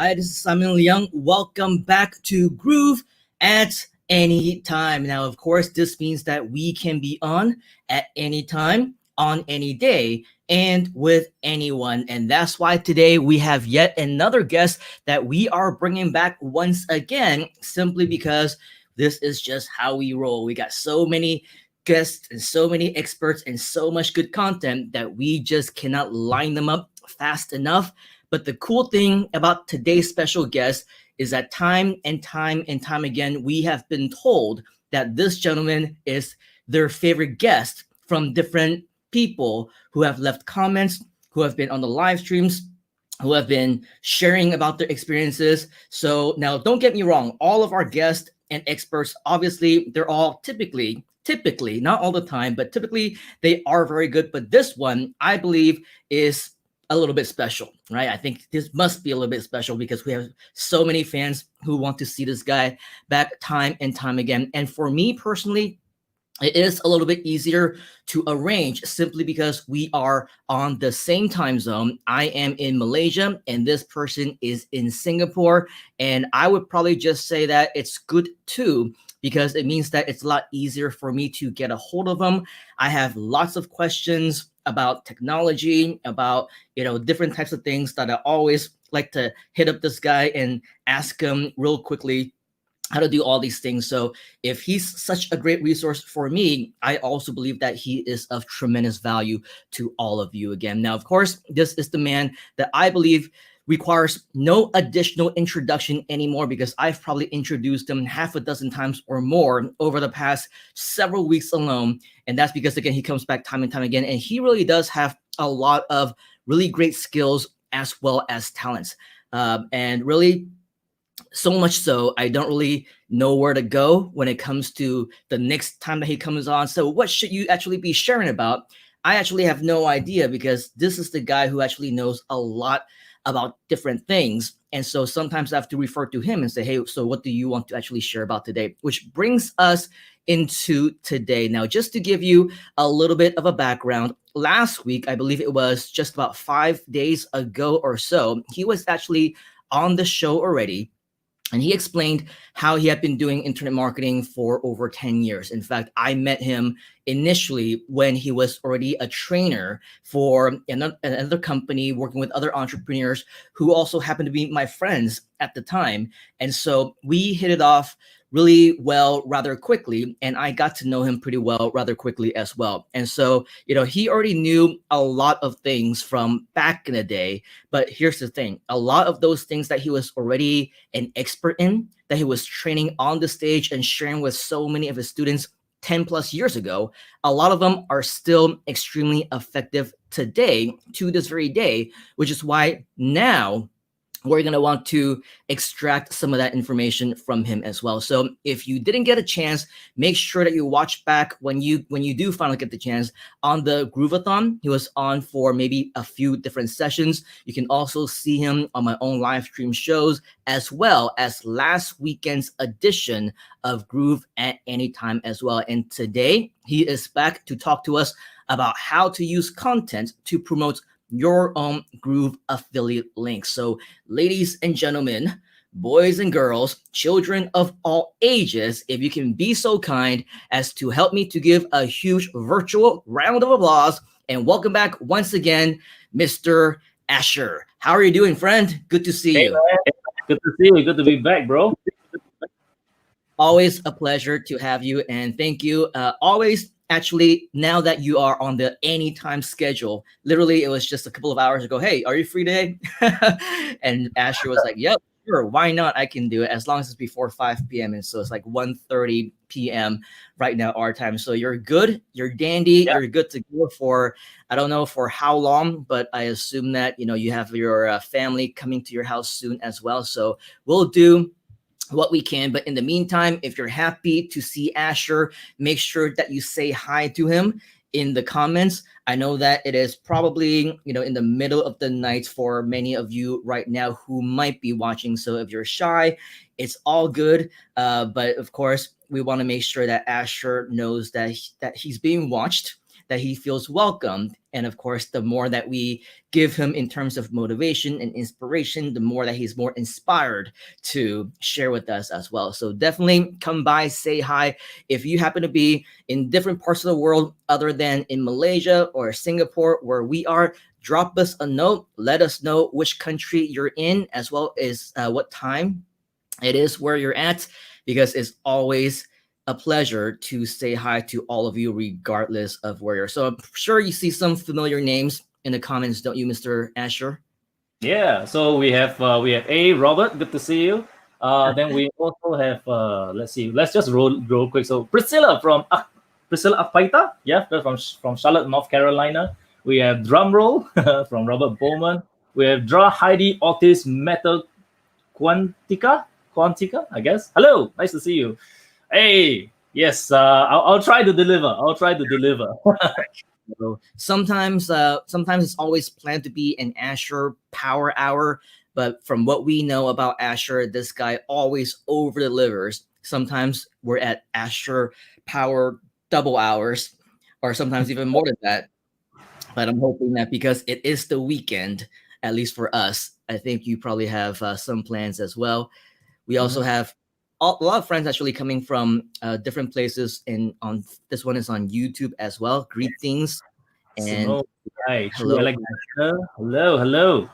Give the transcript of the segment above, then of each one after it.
Hi, this is Simon Leung. Welcome back to Groove at any time. Now, of course, this means that we can be on at any time, on any day, and with anyone. And that's why today we have yet another guest that we are bringing back once again, simply because this is just how we roll. We got so many guests and so many experts and so much good content that we just cannot line them up fast enough. But the cool thing about today's special guest is that time and time again, we have been told that this gentleman is their favorite guest from different people who have left comments, who have been on the live streams, who have been sharing about their experiences. So now don't get me wrong, all of our guests and experts, obviously, they're all typically, not all the time, but typically they are very good. But this one, I believe, is a little bit special, right? I think this must be a little bit special because we have so many fans who want to see this guy back time and time again. And for me personally, it is a little bit easier to arrange simply because we are on the same time zone. I am in Malaysia and this person is in Singapore. And I would probably just say that it's good too, because it means that it's a lot easier for me to get a hold of them. I have lots of questions about technology, about different types of things that I always like to hit up this guy and ask him real quickly how to do all these things. So if he's such a great resource for me, I also believe that he is of tremendous value to all of you again. Now, of course, this is the man that I believe requires no additional introduction anymore, because I've probably introduced him half a dozen times or more over the past several weeks alone. And that's because, again, he comes back time and time again. And he really does have a lot of really great skills as well as talents. And really, so much so, I don't really know where to go when it comes to the next time that he comes on. So what should you actually be sharing about? I actually have no idea, because this is the guy who actually knows a lot about different things. And so sometimes I have to refer to him and say, hey, so what do you want to actually share about today? Which brings us into today. Now, just to give you a little bit of a background, last week, I believe it was just about 5 days ago or so, he was actually on the show already. And he explained how he had been doing internet marketing for over 10 years. In fact, I met him initially when he was already a trainer for another company, working with other entrepreneurs who also happened to be my friends at the time. And so we hit it off really well rather quickly, and I got to know him pretty well rather quickly as well. And so, he already knew a lot of things from back in the day. But here's the thing, a lot of those things that he was already an expert in, that he was training on the stage and sharing with so many of his students 10 plus years ago, a lot of them are still extremely effective today, to this very day, which is why now we're going to want to extract some of that information from him as well. So if you didn't get a chance, make sure that you watch back when you do finally get the chance on the Groovathon. He was on for maybe a few different sessions. You can also see him on my own live stream shows, as well as last weekend's edition of Groove at Any Time as well. And today he is back to talk to us about how to use content to promote your own Groove affiliate links. So ladies and gentlemen, boys and girls, children of all ages, if you can be so kind as to help me to give a huge virtual round of applause and welcome back once again, Mr. Asher. How are you doing, friend? Good to see you. Man. Good to see you. Good to be back, bro. Always a pleasure to have you, and thank you. Always, actually, now that you are on the anytime schedule, literally it was just a couple of hours ago, hey, are you free today? And Asher was like, yep, sure, why not? I can do it as long as it's before 5 p.m. And so it's like 1:30 p.m. right now, our time. So you're good, you're dandy, You're good to go for, I don't know for how long, but I assume that, you have your family coming to your house soon as well. So we'll do what we can. But in the meantime, if you're happy to see Asher, make sure that you say hi to him in the comments. I know that it is probably, in the middle of the night for many of you right now who might be watching. So if you're shy, it's all good. But of course, we want to make sure that Asher knows that he's being watched, that he feels welcomed. And of course, the more that we give him in terms of motivation and inspiration, the more that he's more inspired to share with us as well. So definitely come by, say hi. If you happen to be in different parts of the world other than in Malaysia or Singapore, where we are, drop us a note. Let us know which country you're in, as well as what time it is where you're at, because it's always a pleasure to say hi to all of you, regardless of where you're. So I'm sure you see some familiar names in the comments, don't you, Mr. Asher? Yeah. So we have A Robert. Good to see you. Then we also have let's see. Let's just roll quick. So Priscilla Akpaita. Yeah, that's from Charlotte, North Carolina. We have drumroll from Robert Bowman. We have Dra Heidi Otis Meta Quantica, I guess. Hello, nice to see you. Hey, yes, I'll try to deliver. I'll try to deliver. So sometimes it's always planned to be an Asher Power Hour, but from what we know about Asher, this guy always over delivers. Sometimes we're at Asher Power double hours, or sometimes even more than that. But I'm hoping that because it is the weekend, at least for us, I think you probably have some plans as well. We also have a lot of friends actually coming from different places, and on this one is on YouTube as well. Greetings and Simone, hi, True hello, Alexander. Hello, hello.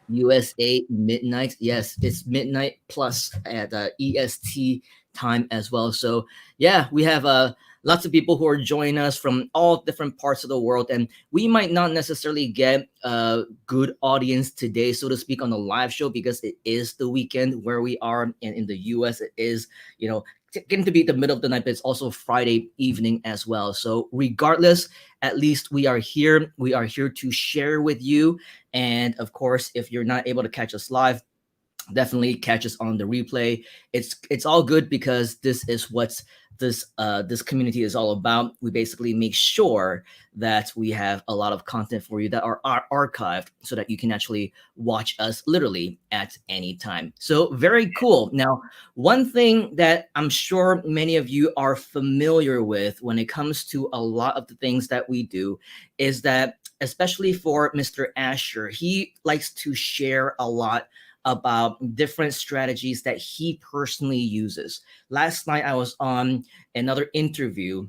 USA midnight. Yes, it's midnight plus at EST time as well. So yeah, we have lots of people who are joining us from all different parts of the world, and we might not necessarily get a good audience today, so to speak, on the live show because it is the weekend where we are, and in the US it is, getting to be the middle of the night, but it's also Friday evening as well. So regardless, at least we are here. We are here to share with you. And of course, if you're not able to catch us live, definitely catch us on the replay. It's all good because this is what this community is all about. We basically make sure that we have a lot of content for you that are archived so that you can actually watch us literally at any time. So very cool. Now, one thing that I'm sure many of you are familiar with when it comes to a lot of the things that we do is that, especially for Mr. Asher, he likes to share a lot about different strategies that he personally uses. Last night, I was on another interview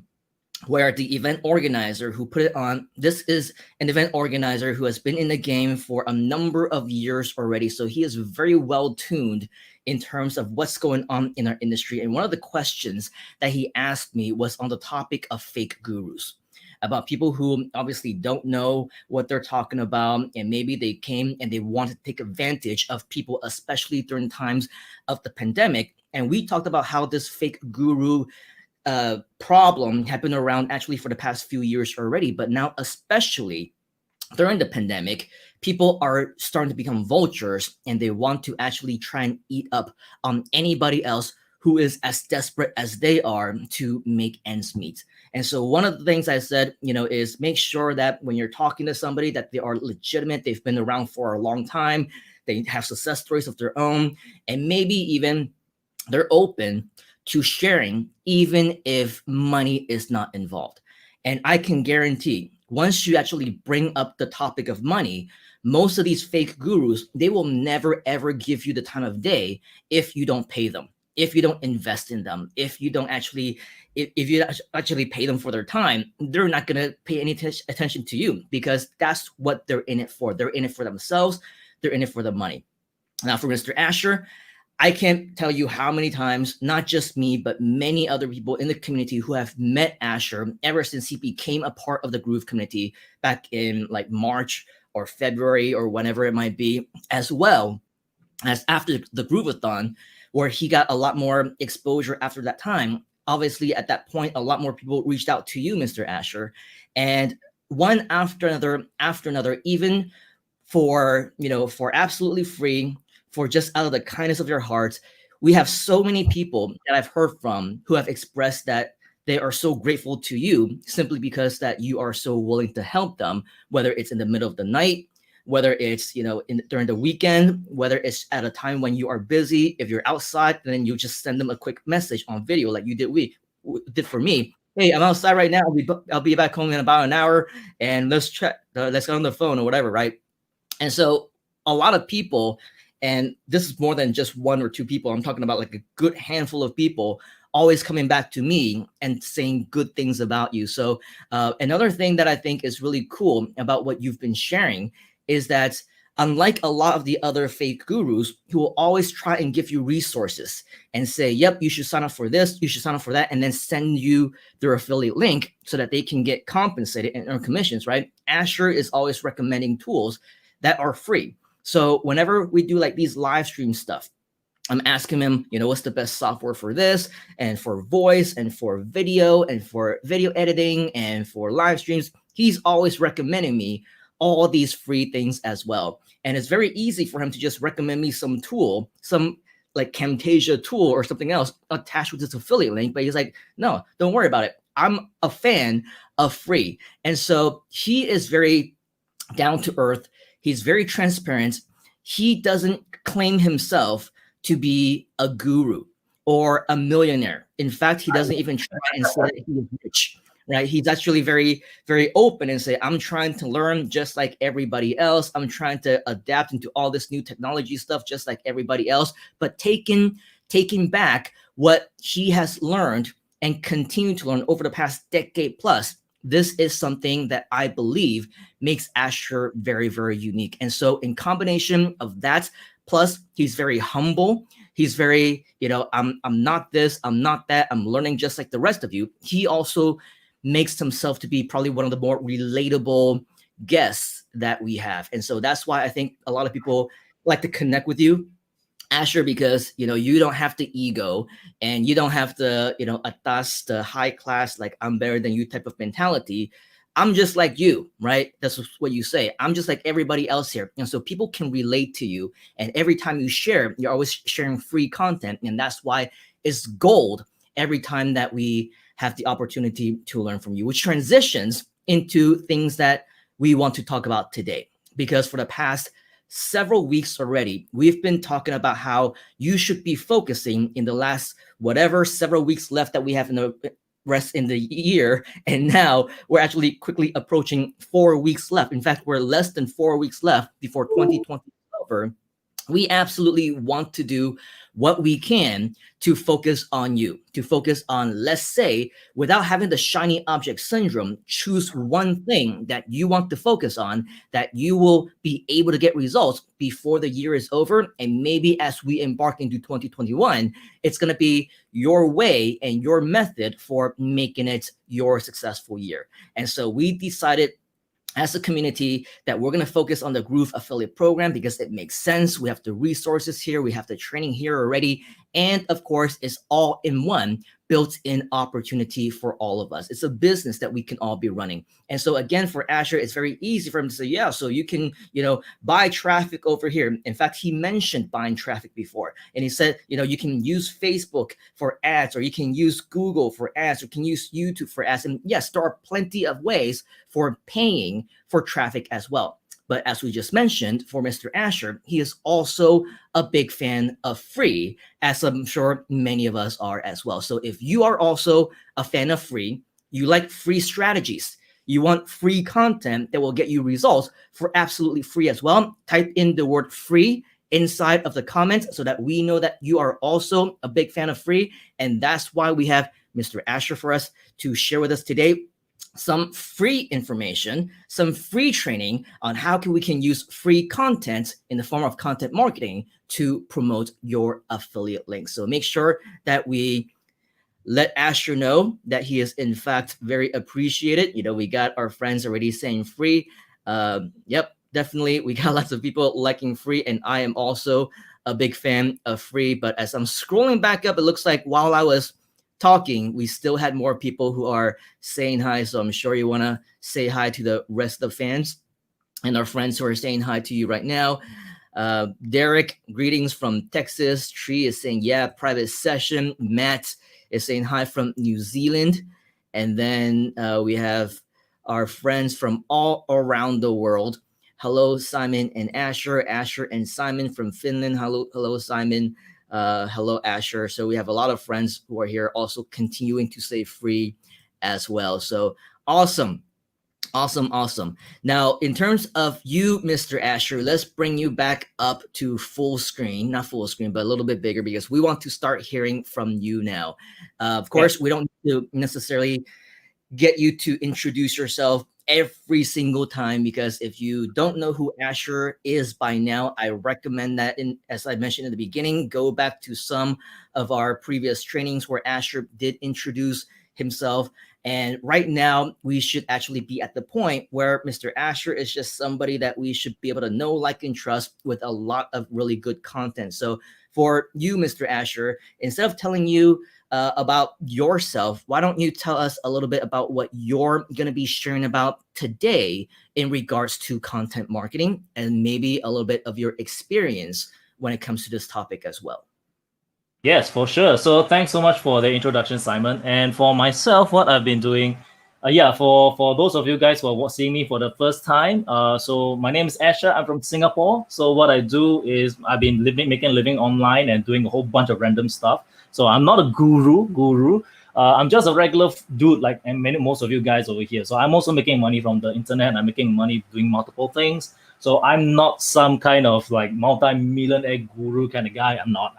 where the event organizer who put it on, this is an event organizer who has been in the game for a number of years already. So he is very well tuned in terms of what's going on in our industry. And one of the questions that he asked me was on the topic of fake gurus, about people who obviously don't know what they're talking about, and maybe they came and they want to take advantage of people, especially during times of the pandemic. And we talked about how this fake guru problem had been around actually for the past few years already, but now especially during the pandemic, people are starting to become vultures and they want to actually try and eat up anybody else who is as desperate as they are to make ends meet. And so one of the things I said, is make sure that when you're talking to somebody that they are legitimate, they've been around for a long time, they have success stories of their own, and maybe even they're open to sharing even if money is not involved. And I can guarantee once you actually bring up the topic of money, most of these fake gurus, they will never ever give you the time of day if you don't pay them, if you don't invest in them, if you don't actually, if you actually pay them for their time, they're not going to pay any attention to you because that's what they're in it for. They're in it for themselves. They're in it for the money. Now, for Mr. Asher, I can't tell you how many times, not just me, but many other people in the community who have met Asher ever since he became a part of the Groove community back in like March or February or whenever it might be, as well as after the Groovathon, where he got a lot more exposure after that time. Obviously, at that point, a lot more people reached out to you, Mr. Asher, and one after another, even for for absolutely free, for just out of the kindness of your heart. We have so many people that I've heard from who have expressed that they are so grateful to you simply because that you are so willing to help them, whether it's in the middle of the night, whether it's during the weekend, whether it's at a time when you are busy. If you're outside, then you just send them a quick message on video like you did for me, hey, I'm outside right now. I'll be back home in about an hour, and let's chat. Let's get on the phone or whatever, right? And so a lot of people, and this is more than just one or two people, I'm talking about like a good handful of people always coming back to me and saying good things about you. So another thing that I think is really cool about what you've been sharing is that unlike a lot of the other fake gurus who will always try and give you resources and say, yep, you should sign up for this, you should sign up for that, and then send you their affiliate link so that they can get compensated and earn commissions, right? Asher is always recommending tools that are free. So whenever we do like these live stream stuff, I'm asking him, what's the best software for this and for voice and for video editing and for live streams. He's always recommending me all these free things as well. And it's very easy for him to just recommend me some tool, some like Camtasia tool or something else attached with this affiliate link. But he's like, no, don't worry about it. I'm a fan of free. And so he is very down to earth. He's very transparent. He doesn't claim himself to be a guru or a millionaire. In fact, he doesn't even try and say that he is rich, right? He's actually very, very open and say, I'm trying to learn just like everybody else. I'm trying to adapt into all this new technology stuff just like everybody else, but taking back what he has learned and continue to learn over the past decade plus. This is something that I believe makes Asher very, very unique. And so in combination of that, plus he's very humble. He's very, I'm not this, I'm not that, I'm learning just like the rest of you. He also makes himself to be probably one of the more relatable guests that we have. And so that's why I think a lot of people like to connect with you, Asher, because you don't have the ego and you don't have the atas, the high class, like I'm better than you type of mentality. I'm just like you, right? That's what you say. I'm just like everybody else here. And so people can relate to you. And every time you share, you're always sharing free content. And that's why it's gold every time that we have the opportunity to learn from you, which transitions into things that we want to talk about today. Because for the past several weeks already, we've been talking about how you should be focusing in the last whatever several weeks left that we have in the rest in the year. And now we're actually quickly approaching 4 weeks left. In fact, we're less than 4 weeks left before 2020 is over. We absolutely want to do what we can to focus on you, to focus on, let's say, without having the shiny object syndrome, choose one thing that you want to focus on, that you will be able to get results before the year is over. And maybe as we embark into 2021, it's going to be your way and your method for making it your successful year. And so we decided as a community that we're going to focus on the Groove affiliate program because it makes sense. We have the resources here, we have the training here already, and of course it's all in one built-in opportunity for all of us. It's a business that we can all be running. And so again, for Asher, it's very easy for him to say, yeah, so you can buy traffic over here. In fact, he mentioned buying traffic before, and he said you can use Facebook for ads, or you can use Google for ads, or you can use YouTube for ads. And yes, there are plenty of ways for paying for traffic as well. But as we just mentioned, for Mr. Asher, he is also a big fan of free, as I'm sure many of us are as well. So if you are also a fan of free, you like free strategies, you want free content that will get you results for absolutely free as well, type in the word free inside of the comments so that we know that you are also a big fan of free. And that's why we have Mr. Asher for us to share with us today some free information, some free training on how we can use free content in the form of content marketing to promote your affiliate links. So make sure that we let Asher know that he is in fact very appreciated. We got our friends already saying free. Yep, definitely. We got lots of people liking free, and I am also a big fan of free. But as I'm scrolling back up, it looks like while I was talking, we still had more people who are saying hi. So I'm sure you want to say hi to the rest of the fans and our friends who are saying hi to you right now. Derek, greetings from Texas. Tree is saying, yeah, private session. Matt is saying hi from New Zealand. And then we have our friends from all around the world. Hello, Simon and Asher. Asher and Simon from Finland. Hello, Simon. Hello, Asher. So we have a lot of friends who are here also continuing to say free as well. So awesome. Awesome. Now, in terms of you, Mr. Asher, let's bring you back up to full screen, not full screen, but a little bit bigger because we want to start hearing from you now. Of course, we don't need to necessarily get you to introduce yourself every single time, because if you don't know who Asher is by now, I recommend that, as I mentioned in the beginning, go back to some of our previous trainings where Asher did introduce himself. And right now, we should actually be at the point where Mr. Asher is just somebody that we should be able to know, like, and trust with a lot of really good content. So for you, Mr. Asher, instead of telling you about yourself, why don't you tell us a little bit about what you're going to be sharing about today in regards to content marketing, and maybe a little bit of your experience when it comes to this topic as well. Yes, for sure. So thanks so much for the introduction, Simon. And for myself, what I've been doing, for those of you guys who are seeing me for the first time, so my name is Asher. I'm from Singapore. So what I do is I've been making a living online and doing a whole bunch of random stuff. So I'm not a guru. I'm just a regular dude like most of you guys over here. So I'm also making money from the internet. I'm making money doing multiple things. So I'm not some kind of like multi-millionaire guru kind of guy. I'm not.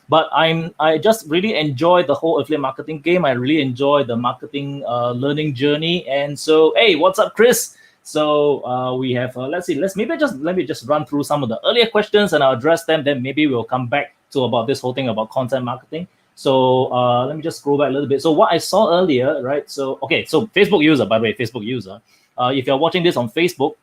But I just really enjoy the whole affiliate marketing game. I really enjoy the marketing learning journey. And so, hey, what's up, Chris? So we have let me just run through some of the earlier questions and I'll address them. Then maybe we'll come back to about this whole thing about content marketing. So let me just scroll back a little bit. So what I saw earlier, right? So Facebook user, by the way, Facebook user. If you're watching this on Facebook,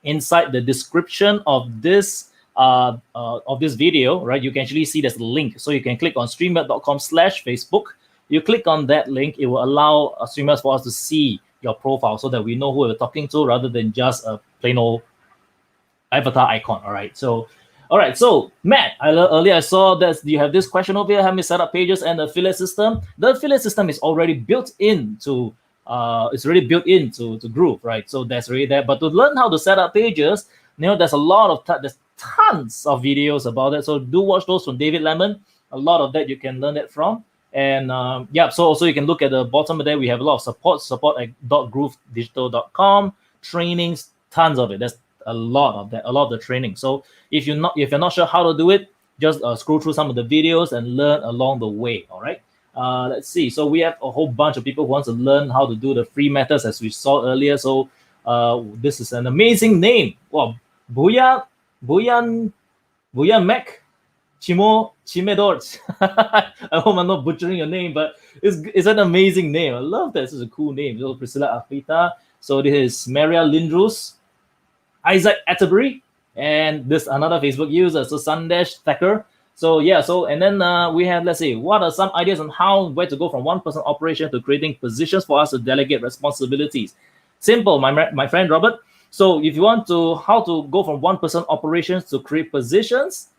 inside the description of this video, right, you can actually see there's a link. So you can click on streamer.com/Facebook. You click on that link, it will allow streamers for us to see your profile so that we know who we're talking to rather than just a plain old avatar icon. All right. So Matt, earlier I saw that you have this question over here: how many setup pages and affiliate system? The affiliate system is already built into Groove, right? So that's already there. But to learn how to set up pages, there's there's tons of videos about it. So do watch those from David Lemon. A lot of that you can learn it from. And so also you can look at the bottom of there. We have a lot of support at .groovedigital.com, trainings, tons of it. There's a lot of the training. So if you're not sure how to do it, just scroll through some of the videos and learn along the way. All right. Let's see. So we have a whole bunch of people who want to learn how to do the free methods, as we saw earlier. So this is an amazing name. Well, Buyan Mek Chimedort. I hope I'm not butchering your name, but it's an amazing name. I love that. This is a cool name. So Priscilla Afita. So this is Maria Lindrus, Isaac Atterbury, and this another Facebook user. So Sandesh Thacker. So and then we have, let's see, what are some ideas on where to go from one-person operation to creating positions for us to delegate responsibilities? Simple, my friend Robert. So if you want how to go from one-person operations to create positions,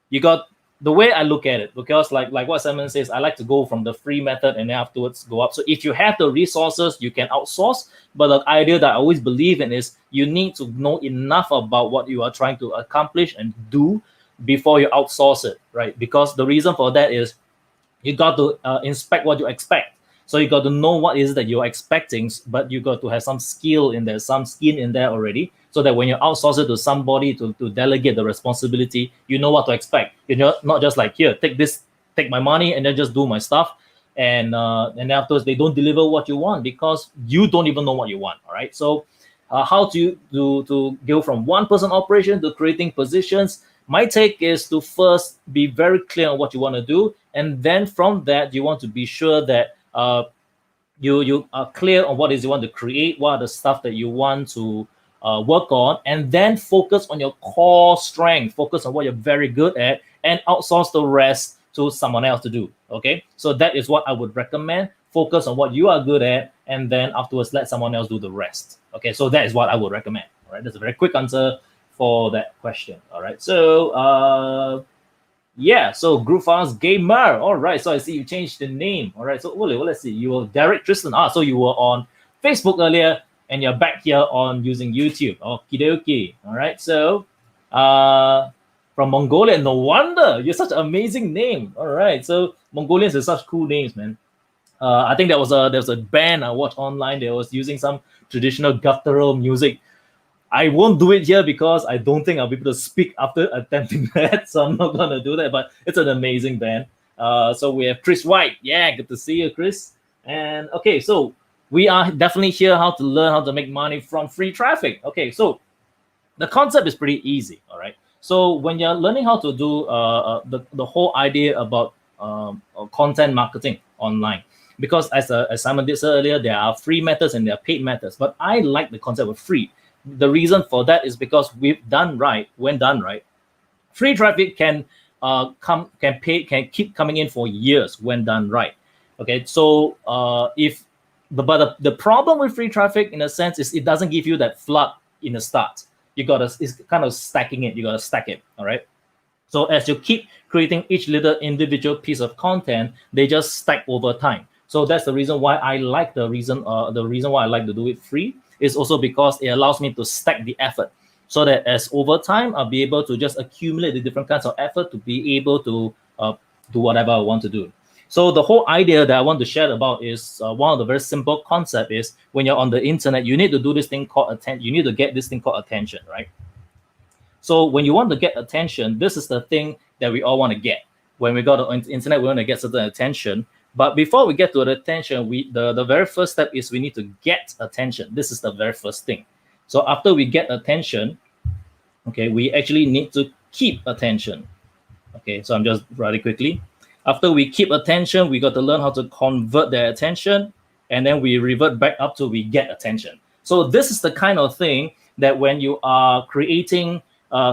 you got the way I look at it, because like what Simon says, I like to go from the free method and then afterwards go up. So if you have the resources, you can outsource. But the idea that I always believe in is you need to know enough about what you are trying to accomplish and do before you outsource it, right? Because the reason for that is you got to inspect what you expect. So you got to know what is that you're expecting, but you got to have some skill in there, some skin in there already, so that when you outsource it to somebody to delegate the responsibility, you know what to expect. You're not just like, here, take my money and then just do my stuff. And afterwards they don't deliver what you want because you don't even know what you want. All right. So how to go from one-person operation to creating positions? My take is to first be very clear on what you want to do, and then from that you want to be sure that you are clear on what is you want to create, what are the stuff that you want to work on, and then focus on your core strength, focus on what you're very good at, and outsource the rest to someone else to do. Okay, so that is what I would recommend. Focus on what you are good at, and then afterwards let someone else do the rest. Okay, so that is what I would recommend. All right, that's a very quick answer for that question. All right, so so Groovefast Gamer. All right, so I see you changed the name. All right, so let's see, you were Derek Tristan. So you were on Facebook earlier and you're back here on using YouTube. Okie dokie. All right, so from Mongolia. No wonder, you're such an amazing name. All right, so Mongolians are such cool names, man. I think there was a band I watched online. They was using some traditional guttural music. I won't do it here because I don't think I'll be able to speak after attempting that, so I'm not gonna do that. But it's an amazing band. So we have Chris White. Yeah, good to see you, Chris. And okay, so we are definitely here how to learn how to make money from free traffic. Okay, so the concept is pretty easy. All right. So when you're learning how to do the whole idea about content marketing online, because as Simon did say earlier, there are free methods and there are paid methods. But I like the concept of free. The reason for that is because when done right, free traffic can keep coming in for years when done right. Okay, so the problem with free traffic in a sense is it doesn't give you that flood in the start. It's kind of stacking it. You gotta stack it. All right. So as you keep creating each little individual piece of content, they just stack over time. So that's the reason why I like the reason why I like to do it free is also because it allows me to stack the effort, so that as over time I'll be able to just accumulate the different kinds of effort to be able to do whatever I want to do. So the whole idea that I want to share about is one of the very simple concept is when you're on the internet, you need to do this thing called attention. You need to get this thing called attention, right? So when you want to get attention, this is the thing that we all want to get. When we go to the internet, we want to get certain attention. But before we get to the attention, the very first step is we need to get attention. This is the very first thing. So after we get attention, okay, we actually need to keep attention. Okay, so I'm just really quickly. After we keep attention, we got to learn how to convert their attention, and then we revert back up to we get attention. So this is the kind of thing that when you are creating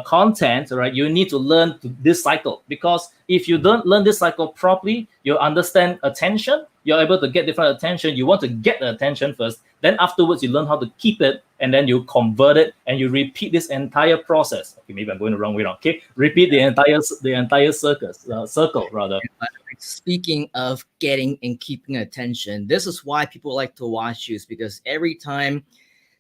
content, right, you need to learn this cycle, because if you don't learn this cycle properly, you understand attention, you're able to get different attention, you want to get the attention first, then afterwards you learn how to keep it, and then you convert it, and you repeat this entire process. Okay, maybe I'm going the wrong way around. Okay, repeat the entire circle rather. Speaking of getting and keeping attention, this is why people like to watch you, is because every time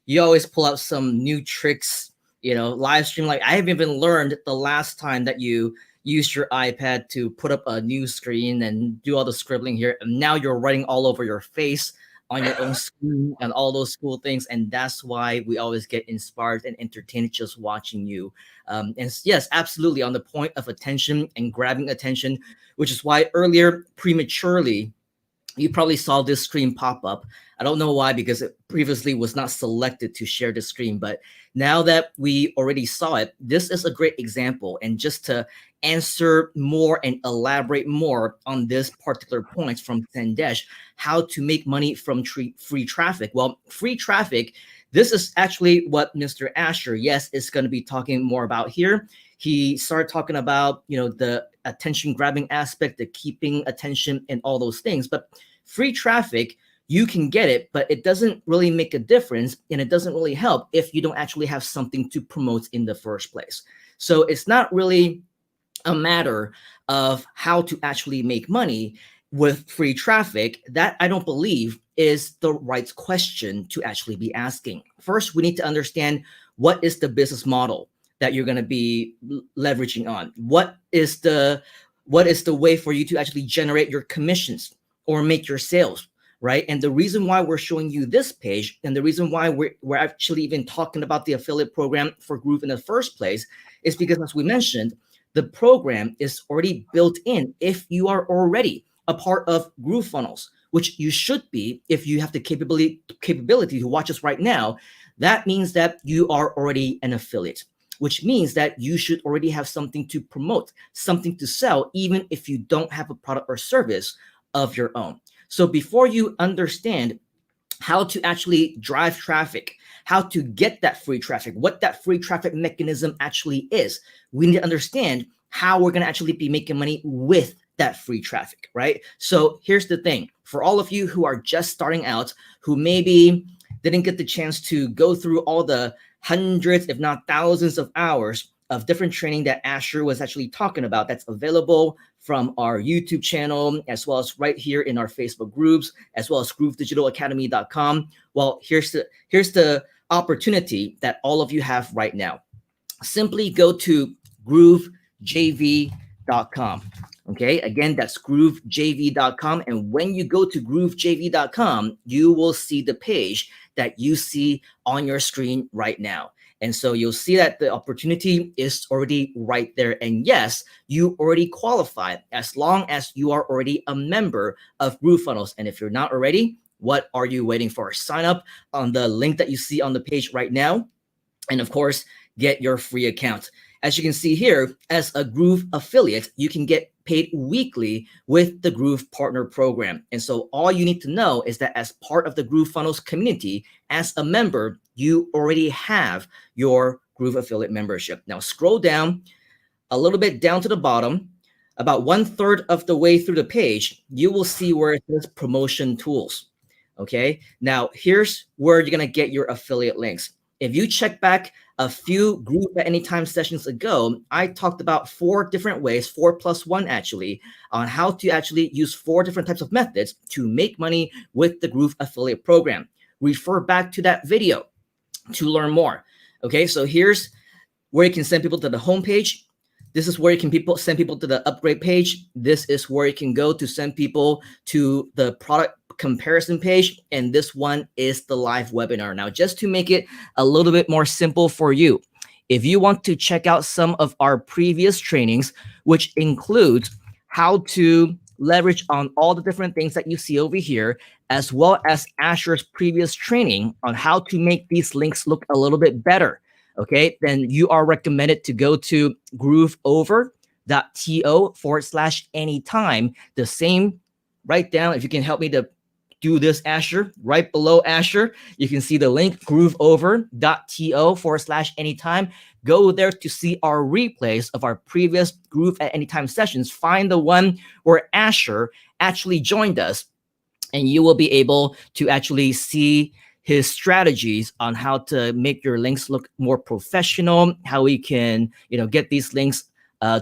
you always pull out some new tricks, live stream. Like I haven't even learned the last time that you used your iPad to put up a new screen and do all the scribbling here. And now you're writing all over your face on your own screen and all those cool things. And that's why we always get inspired and entertained just watching you. And yes, absolutely on the point of attention and grabbing attention, which is why earlier prematurely, you probably saw this screen pop up. I don't know why, because it previously was not selected to share the screen. But now that we already saw it, this is a great example. And just to answer more and elaborate more on this particular point from Sandesh, how to make money from free traffic. Well, free traffic, this is actually what Mr. Asher, yes, is going to be talking more about here. He started talking about, the attention grabbing aspect, the keeping attention and all those things. But free traffic, you can get it, but it doesn't really make a difference, and it doesn't really help if you don't actually have something to promote in the first place. So it's not really a matter of how to actually make money with free traffic. That I don't believe is the right question to actually be asking. First, we need to understand what is the business model that you're going to be leveraging on. What is the way for you to actually generate your commissions or make your sales, right? And the reason why we're showing you this page, and the reason why we're actually even talking about the affiliate program for Groove in the first place, is because, as we mentioned, the program is already built in if you are already a part of Groove Funnels, which you should be if you have the capability to watch us right now. That means that you are already an affiliate, which means that you should already have something to promote, something to sell, even if you don't have a product or service of your own. So before you understand how to actually drive traffic, how to get that free traffic, what that free traffic mechanism actually is, we need to understand how we're going to actually be making money with that free traffic, right? So here's the thing. For all of you who are just starting out, who maybe didn't get the chance to go through all the hundreds, if not thousands of hours of different training that Asher was actually talking about, that's available from our YouTube channel, as well as right here in our Facebook groups, as well as groovedigitalacademy.com. Well, here's the opportunity that all of you have right now. Simply go to groovejv.com. Okay, again, that's groovejv.com. And when you go to groovejv.com, you will see the page that you see on your screen right now. And so you'll see that the opportunity is already right there. And yes, you already qualify as long as you are already a member of GrooveFunnels. And if you're not already, what are you waiting for? Sign up on the link that you see on the page right now. And of course, get your free account. As you can see here, as a Groove affiliate, you can get paid weekly with the Groove Partner Program. And so all you need to know is that as part of the GrooveFunnels community, as a member, you already have your Groove affiliate membership. Now scroll down a little bit down to the bottom, about 1/3 of the way through the page, you will see where it says Promotion Tools. Okay, now here's where you're gonna get your affiliate links. If you check back a few Groove at Anytime sessions ago, I talked about 4 different ways, 4+1 actually, on how to actually use 4 different types of methods to make money with the Groove affiliate program. Refer back to that video to learn more. Okay, so here's where you can send people to the homepage. This is where you can send people to the upgrade page. This is where you can go to send people to the product comparison page. And this one is the live webinar. Now, just to make it a little bit more simple for you, if you want to check out some of our previous trainings, which includes how to leverage on all the different things that you see over here, as well as Asher's previous training on how to make these links look a little bit better, okay, then you are recommended to go to grooveover.to/anytime. The same, write down, if you can help me to do this, Asher, right below Asher, you can see the link grooveover.to/anytime. Go there to see our replays of our previous Groove at Anytime sessions. Find the one where Asher actually joined us, and you will be able to actually see his strategies on how to make your links look more professional, how we can, get these links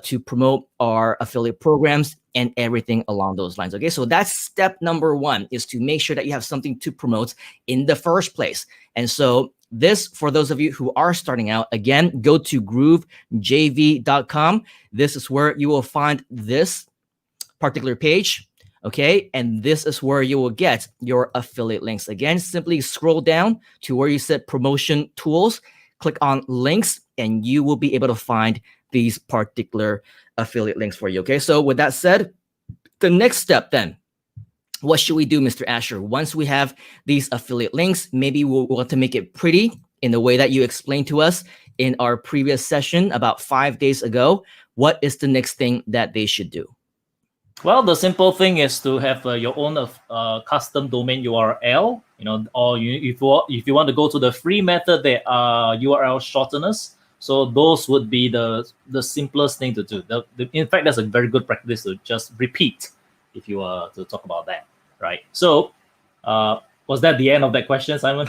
to promote our affiliate programs and everything along those lines. Okay, so that's step number 1, is to make sure that you have something to promote in the first place. And so this, for those of you who are starting out, again, go to groovejv.com. This is where you will find this particular page. Okay, and this is where you will get your affiliate links. Again, simply scroll down to where you said Promotion Tools, click on Links, and you will be able to find these particular affiliate links for you. Okay, so with that said, the next step then, what should we do, Mr. Asher? Once we have these affiliate links, maybe we'll want to make it pretty in the way that you explained to us in our previous session about 5 days ago. What is the next thing that they should do? Well, the simple thing is to have your own custom domain URL, or if you want to go to the free method, there are URL shorteners. So those would be the simplest thing to do. In fact, that's a very good practice to just repeat if you were to talk about that, right? So was that the end of that question, Simon?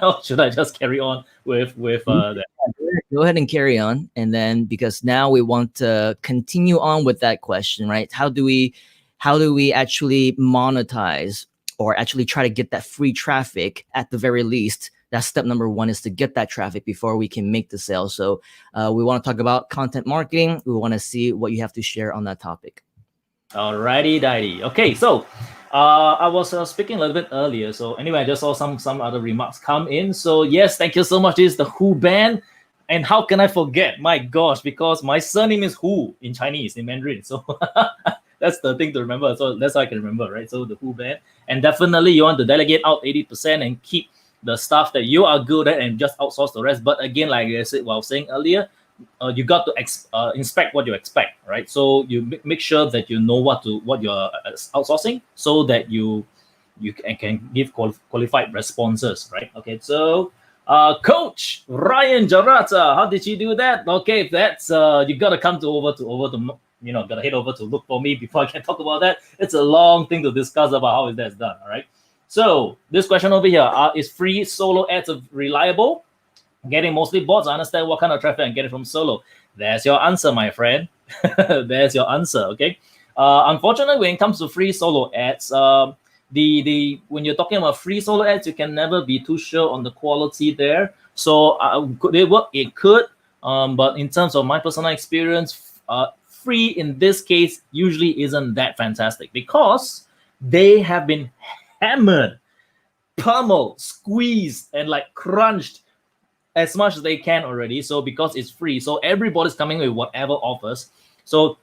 Or should I just carry on with that? Go ahead and carry on. And then, because now we want to continue on with that question, right? How do we actually monetize, or actually try to get that free traffic at the very least? That's step number 1, is to get that traffic before we can make the sale. So we want to talk about content marketing. We want to see what you have to share on that topic. Alrighty, dighty. Okay, so I was speaking a little bit earlier. So anyway, I just saw some other remarks come in. So yes, thank you so much. This is the Who band. And how can I forget? My gosh, because my surname is Hu in Chinese, in Mandarin. So that's the thing to remember. So that's how I can remember, right? So the Who band. And definitely you want to delegate out 80% and keep the stuff that you are good at and just outsource the rest. But again, like I said, what I was saying earlier, you got to inspect what you expect, right? So you make sure that you know what you're outsourcing, so that you can give qualified responses, right? Okay, so Coach Ryan Jarata, how did you do that? Okay, that's you gotta come over to gotta head over to look for me before I can talk about that. It's a long thing to discuss about how that's done. All right. So this question over here, is free solo ads reliable? Getting mostly bots. I understand what kind of traffic I'm getting from solo. There's your answer, my friend. There's your answer. Okay. Unfortunately, when it comes to free solo ads, when you're talking about free solo ads, you can never be too sure on the quality there. So could they work? It could. But in terms of my personal experience, free in this case usually isn't that fantastic because they have been hammered, pummeled, squeezed, and like crunched as much as they can already. So because it's free, so everybody's coming with whatever offers. So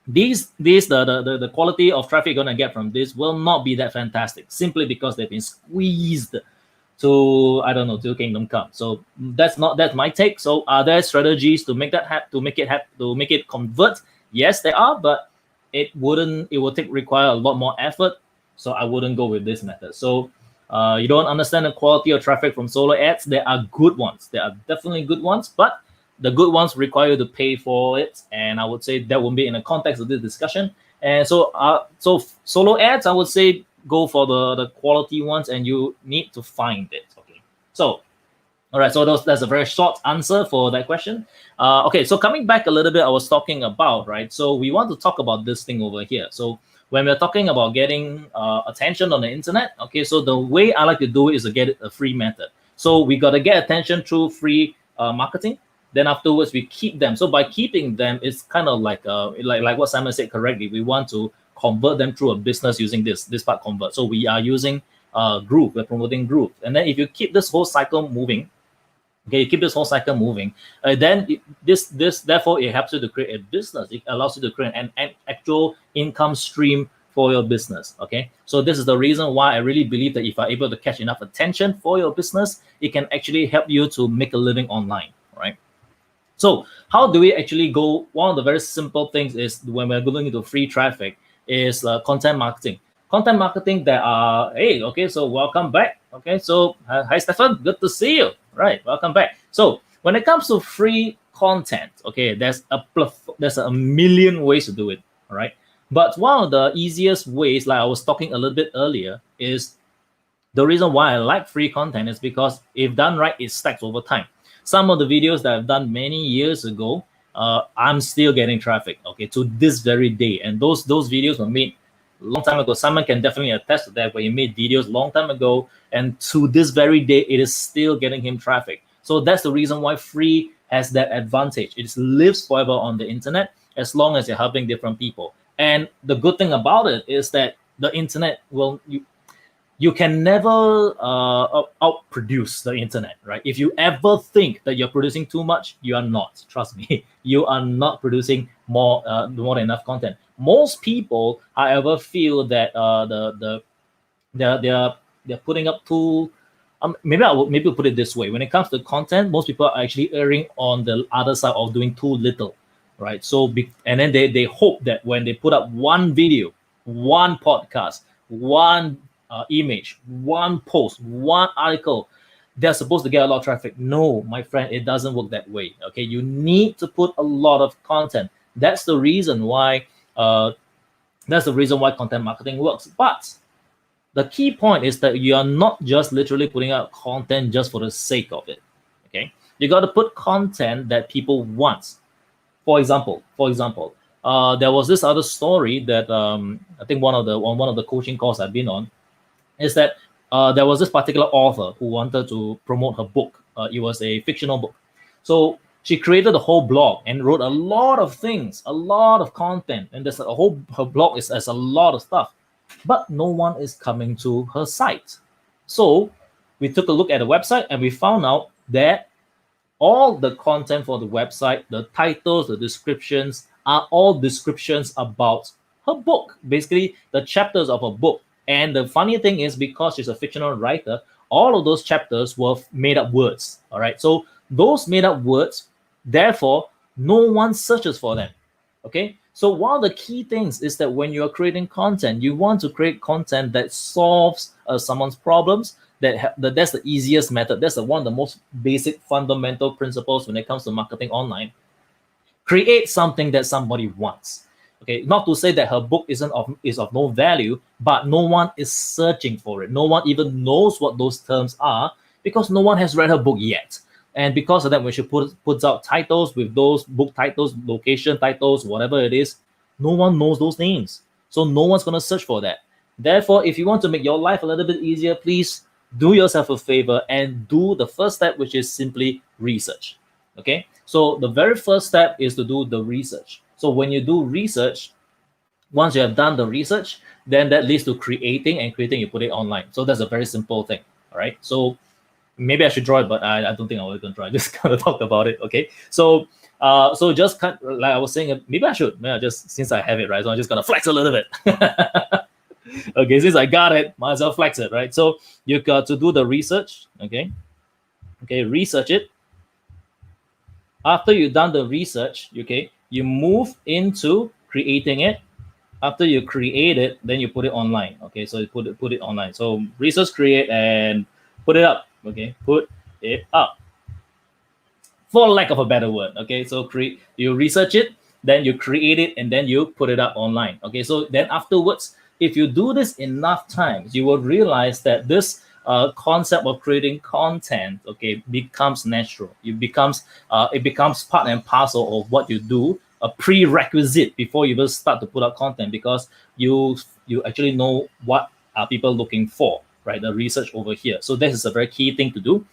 the quality of traffic you're gonna get from this will not be that fantastic simply because they've been squeezed to, I don't know, to Kingdom Come. So that's my take. So are there strategies to make that to make it convert? Yes, there are, but it will require a lot more effort. So I wouldn't go with this method. So you don't understand the quality of traffic from solo ads. There are good ones. There are definitely good ones, but the good ones require you to pay for it. And I would say that won't be in the context of this discussion. And so solo ads, I would say go for the quality ones, and you need to find it. Okay. So, all right. So that's a very short answer for that question. Okay. So coming back a little bit, I was talking about, right? So we want to talk about this thing over here. So when we're talking about getting attention on the internet, okay, so the way I like to do it is to get it a free method. So we got to get attention through free marketing. Then afterwards we keep them. So by keeping them, it's kind of like what Simon said correctly. We want to convert them through a business using this part convert. So we are using Groove. We're promoting Groove. And then if you keep this whole cycle moving, okay, you keep this whole cycle moving, then therefore it helps you to create a business. It allows you to create an actual income stream for your business. Okay, so this is the reason why I really believe that if you're able to catch enough attention for your business, it can actually help you to make a living online, right? So how do we actually go? One of the very simple things is when we're going into free traffic is content marketing. Content marketing that are, hey, okay, so welcome back. Okay, so hi Stefan, good to see you. Right, welcome back. So when it comes to free content, okay, there's a million ways to do it. All right, but one of the easiest ways, like I was talking a little bit earlier, is the reason why I like free content is because if done right, it stacks over time. Some of the videos that I've done many years ago, I'm still getting traffic, okay, to this very day. And those videos were made a long time ago. Someone can definitely attest to that, where he made videos long time ago, and to this very day, it is still getting him traffic. So that's the reason why free has that advantage. It lives forever on the internet as long as you're helping different people. And the good thing about it is that the internet you can never outproduce the internet, right? If you ever think that you're producing too much, you are not. Trust me, you are not producing more than enough content. Most people, however, feel that they're putting up too. Maybe I'll put it this way: when it comes to content, most people are actually erring on the other side of doing too little, right? So and then they hope that when they put up one video, one podcast, one image, one post, one article, they're supposed to get a lot of traffic. No, my friend, it doesn't work that way. Okay, you need to put a lot of content. That's the reason why content marketing works. But the key point is that you are not just literally putting out content just for the sake of it. Okay, you got to put content that people want. For example, there was this other story that I think on one of the coaching calls I've been on, is that there was this particular author who wanted to promote her book. It was a fictional book. So she created a whole blog and wrote a lot of things, a lot of content. And her blog has a lot of stuff, but no one is coming to her site. So we took a look at the website and we found out that all the content for the website, the titles, the descriptions, are all descriptions about her book, basically the chapters of her book. And the funny thing is, because she's a fictional writer, all of those chapters were made up words. All right. So those made up words, therefore, no one searches for them. Okay. So one of the key things is that when you're creating content, you want to create content that solves someone's problems. That's the easiest method. That's one of the most basic fundamental principles when it comes to marketing online. Create something that somebody wants. Okay, not to say that her book is of no value, but no one is searching for it. No one even knows what those terms are because no one has read her book yet. And because of that, when she puts out titles with those book titles, location titles, whatever it is, no one knows those names. So no one's going to search for that. Therefore, if you want to make your life a little bit easier, please do yourself a favor and do the first step, which is simply research. Okay, so the very first step is to do the research. So when you do research, once you have done the research, then that leads to creating, and creating, you put it online. So that's a very simple thing. All right. So maybe I should draw it, but I don't think I was going to try. Just kind of talk about it. Okay. So so just kind like I was saying, maybe I should. Maybe I just, since I have it, right? So I'm just gonna flex a little bit. Okay, since I got it, might as well flex it, right? So you got to do the research. Okay. Okay, research it. After you've done the research, okay, you move into creating it. After you create it, then you put it online. Okay, so you put it online. So research, create, and put it up. Okay, put it up. For lack of a better word. Okay, so you research it, then you create it, and then you put it up online. Okay, so then afterwards, if you do this enough times, you will realize that this concept of creating content, okay, becomes natural. It becomes part and parcel of what you do, a prerequisite before you even start to put out content, because you actually know what are people looking for, right? The research over here. So this is a very key thing to do.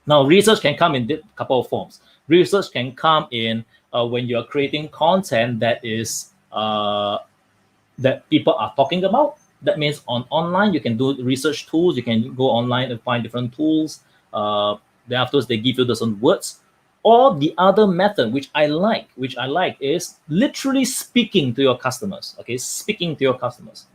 Now, research can come in a couple of forms. Research can come in when you are creating content that is that people are talking about. That means online, you can do research tools. You can go online and find different tools. Then afterwards, they give you some words. Or the other method, which I like, is literally speaking to your customers. Okay, speaking to your customers.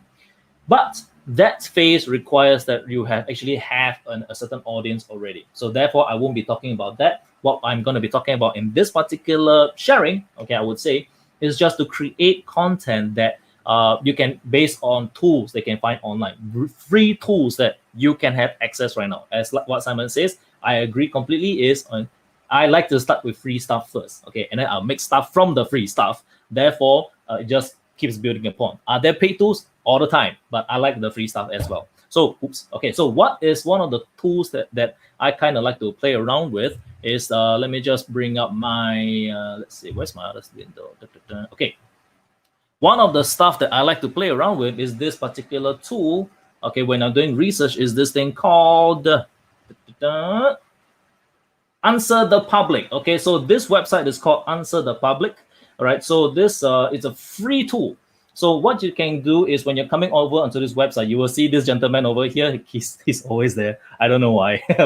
But that phase requires that you actually have a certain audience already. So therefore, I won't be talking about that. What I'm going to be talking about in this particular sharing, okay, I would say, is just to create content that you can, based on tools they can find online, free tools that you can have access right now. As what Simon says, I agree completely. I like to start with free stuff first, okay, and then I'll make stuff from the free stuff. Therefore, it just keeps building upon. Are there paid tools? All the time, but I like the free stuff as well. So, okay, so what is one of the tools that I kind of like to play around with is, let me just bring up my, let's see, where's my other window? Okay, one of the stuff that I like to play around with is this particular tool. Okay, when I'm doing research, is this thing called Answer the Public. Okay, so this website is called Answer the Public. All right, so this is a free tool. So what you can do is, when you're coming over onto this website, you will see this gentleman over here. He's always there. I don't know why. I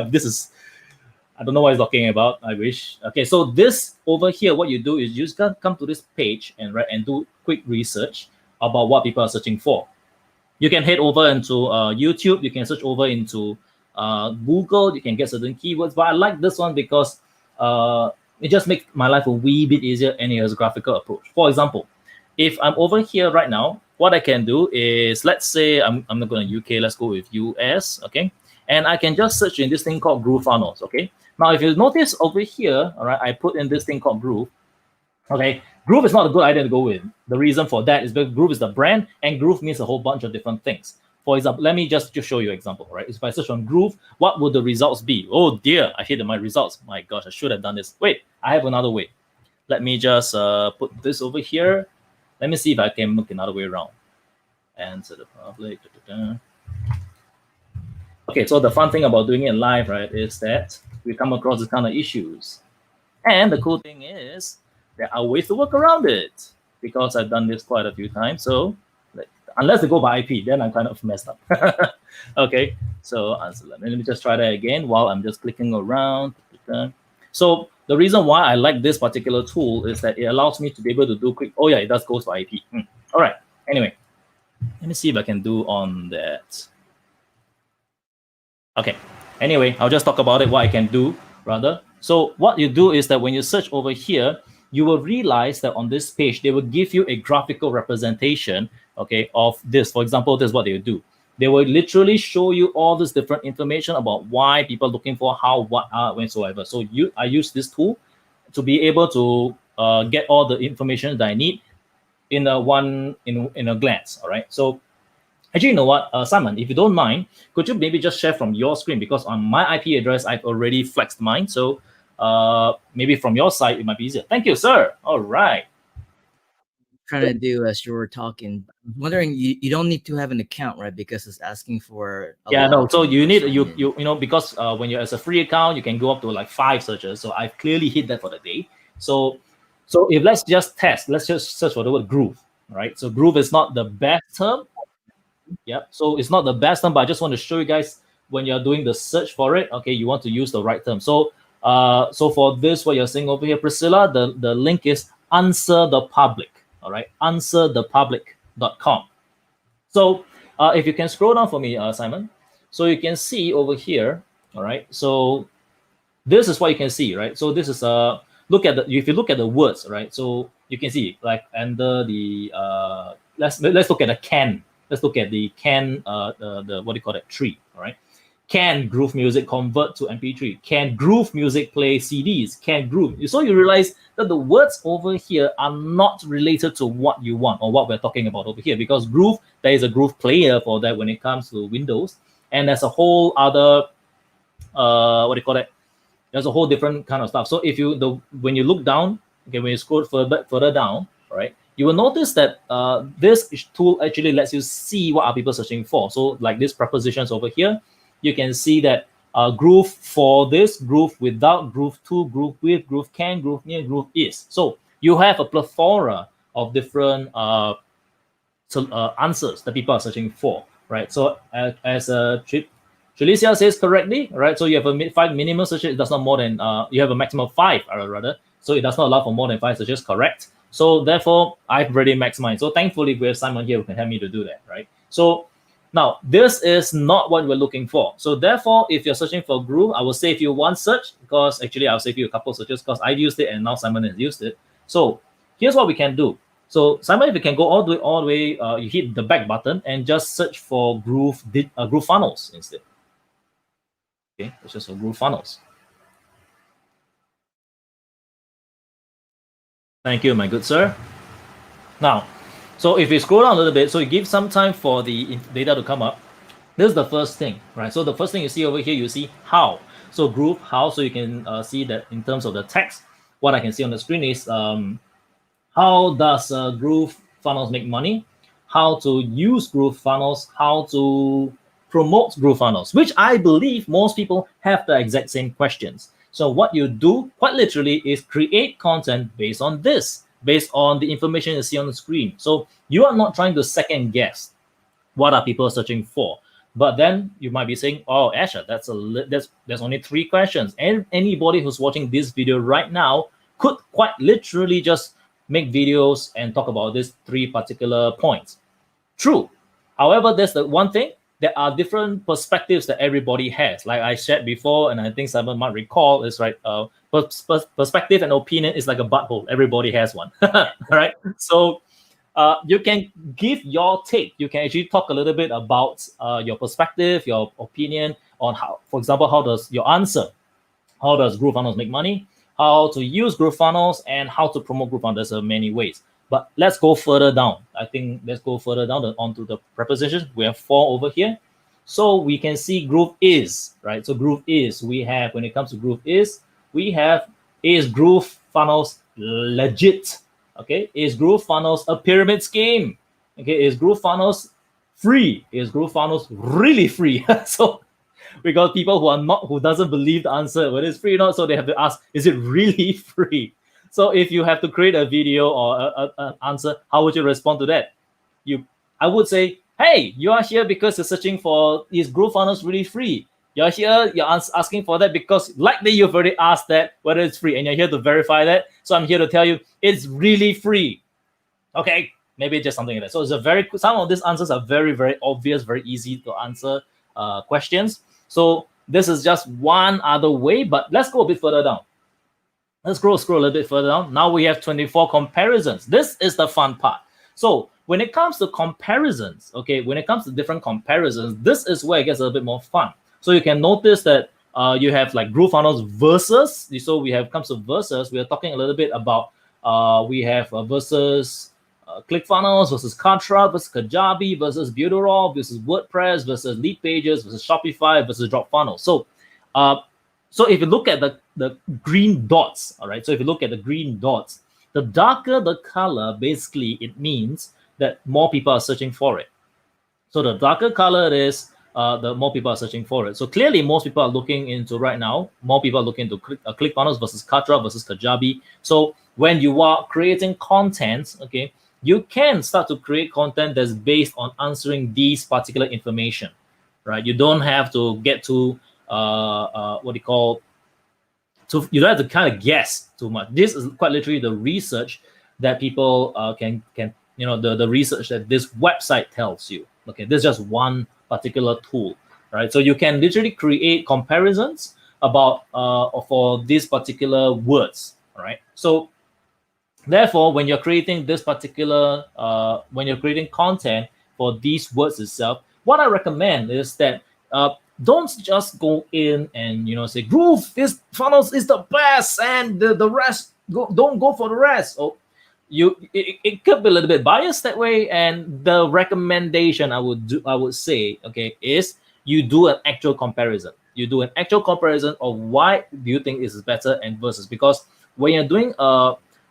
don't know what he's talking about. I wish. Okay, so this over here, what you do is you just come to this page and do quick research about what people are searching for. You can head over into YouTube. You can search over into Google. You can get certain keywords. But I like this one because it just makes my life a wee bit easier, and it has a graphical approach. For example, if I'm over here right now, what I can do is, let's say I'm not going to UK, let's go with US, okay? And I can just search in this thing called Groove Funnels, okay? Now, if you notice over here, all right, I put in this thing called Groove, okay? Groove is not a good idea to go with. The reason for that is because Groove is the brand, and Groove means a whole bunch of different things. For example, let me just show you an example, right? If I search on Groove, what would the results be? Oh dear, I hit my results. My gosh, I should have done this. Wait, I have another way. Let me just put this over here. Let me see if I can look another way around. Answer the Public. Okay, so the fun thing about doing it live, right, is that we come across this kind of issues. And the cool thing is there are ways to work around it, because I've done this quite a few times. So unless they go by IP, then I'm kind of messed up. Okay, so let me just try that again while I'm just clicking around. So the reason why I like this particular tool is that it allows me to be able to do quick. Oh yeah, it does go by IP. All right. Anyway, let me see if I can do on that. Okay. Anyway, I'll just talk about it, what I can do rather. So what you do is that when you search over here, you will realize that on this page, they will give you a graphical representation, okay, of this. For example, this is what they will do. They will literally show you all this different information about why people are looking for, how, what, whatsoever. So I use this tool to be able to get all the information that I need in a glance. All right. So actually, you know what, Simon, if you don't mind, could you maybe just share from your screen, because on my IP address I've already flexed mine. So maybe from your side it might be easier. Thank you, sir. All right. Trying to do as you were talking. I'm wondering, you don't need to have an account, right? Because it's asking for a no. So login you or need sign in. you know, because when you're as a free account, you can go up to like 5 searches. So I've clearly hit that for the day. So So if let's just test, let's just search for the word groove, right? So groove is not the best term. Yep. So it's not the best term, but I just want to show you guys when you're doing the search for it, okay, you want to use the right term. So so for this, what you're saying over here, Priscilla, the link is answer the public. All right, answerthepublic.com. So if you can scroll down for me, Simon, so you can see over here. All right, so this is what you can see, right? So this is look at the, if you look at the words, right? So you can see like under the let's look at the can. Let's look at the can the what do you call that, tree, all right? Can groove music convert to MP3? Can groove music play CDs? Can groove? So you realize that the words over here are not related to what you want or what we're talking about over here, because groove, there is a groove player for that when it comes to Windows, and there's a whole other what do you call it? There's a whole different kind of stuff. So if you when you look down, okay, when you scroll further down, right, you will notice that this tool actually lets you see what are people searching for. So like these prepositions over here, you can see that groove for this, groove without, groove to, groove with, groove can, groove near, groove is. So you have a plethora of different answers that people are searching for, right? So as Tricia says correctly, right? So you have a 5 minimum searches. It does not more than you have a maximum of 5, rather. So it does not allow for more than 5 searches. Correct. So therefore, I've already maximized. So thankfully, we have Simon here who can help me to do that, right? So now this is not what we're looking for. So therefore, if you're searching for groove, I will save you one search, because actually I'll save you a couple of searches because I've used it and now Simon has used it. So here's what we can do. So Simon, if you can go all the way, you hit the back button and just search for groove funnels instead. Okay, it's just a groove funnels. Thank you, my good sir. Now, so if you scroll down a little bit, so you give some time for the data to come up. This is the first thing, right? So the first thing you see over here, you see how. So groove, how. So you can see that in terms of the text, what I can see on the screen is how does groove funnels make money, how to use groove funnels, how to promote groove funnels, which I believe most people have the exact same questions. So what you do quite literally is create content based on this, based on the information you see on the screen. So you are not trying to second guess what are people searching for. But then you might be saying, oh, Asher, there's only 3 questions. And anybody who's watching this video right now could quite literally just make videos and talk about these 3 particular points. True. However, there's the one thing. There are different perspectives that everybody has. Like I shared before, and I think Simon might recall, is right. Perspective and opinion is like a butthole. Everybody has one. All right. So you can give your take. You can actually talk a little bit about your perspective, your opinion on how, for example, how does your answer, how does groove funnels make money, how to use groove funnels, and how to promote groove funnels. There's many ways. But let's go further down. I think let's go further down onto the prepositions. We have 4 over here. So we can see groove is, right? So groove is, we have, when it comes to groove is, we have, is groove funnels legit? Okay, is groove funnels a pyramid scheme? Okay, is groove funnels free? Is groove funnels really free? So we got people who doesn't believe the answer whether it's free or not, so they have to ask, is it really free? So if you have to create a video or an answer, how would you respond to that? I would say, hey, you are here because you're searching for, is groove funnels really free? You're here, you're asking for that because likely you've already asked that whether it's free, and you're here to verify that. So I'm here to tell you it's really free. Okay, maybe just something like that. So it's some of these answers are very, very obvious, very easy to answer questions. So this is just one other way, but let's go a bit further down. Let's scroll a little bit further down. Now we have 24 comparisons. This is the fun part. So when it comes to comparisons, okay, when it comes to different comparisons, this is where it gets a little bit more fun. So you can notice that you have like groove funnels versus. So we have comes to versus. We are talking a little bit about we have versus ClickFunnels versus Kartra versus Kajabi versus Builderall versus WordPress versus Lead Pages versus Shopify versus DropFunnels. So if you look at the green dots, all right, so if you look at the green dots, the darker the color, basically it means that more people are searching for it. So the darker color it is, the more people are searching for it. So clearly most people are looking into right now, more people are looking into ClickFunnels versus Kartra versus Kajabi. So when you are creating content, okay, you can start to create content that's based on answering these particular information, right? You don't have to get to what do you call, so you don't have to kind of guess too much. This is quite literally the research that people can the research that this website tells you. Okay, this is just one particular tool, right? So you can literally create comparisons about for these particular words, all right? So therefore, when you're creating this particular when you're creating content for these words itself, what I recommend is that don't just go in and say Groove, this funnels is the best and the rest don't go for the rest. Or it could be a little bit biased that way. And the recommendation I would say, okay, is you do an actual comparison. You do an actual comparison of why do you think this is better and versus, because when you're doing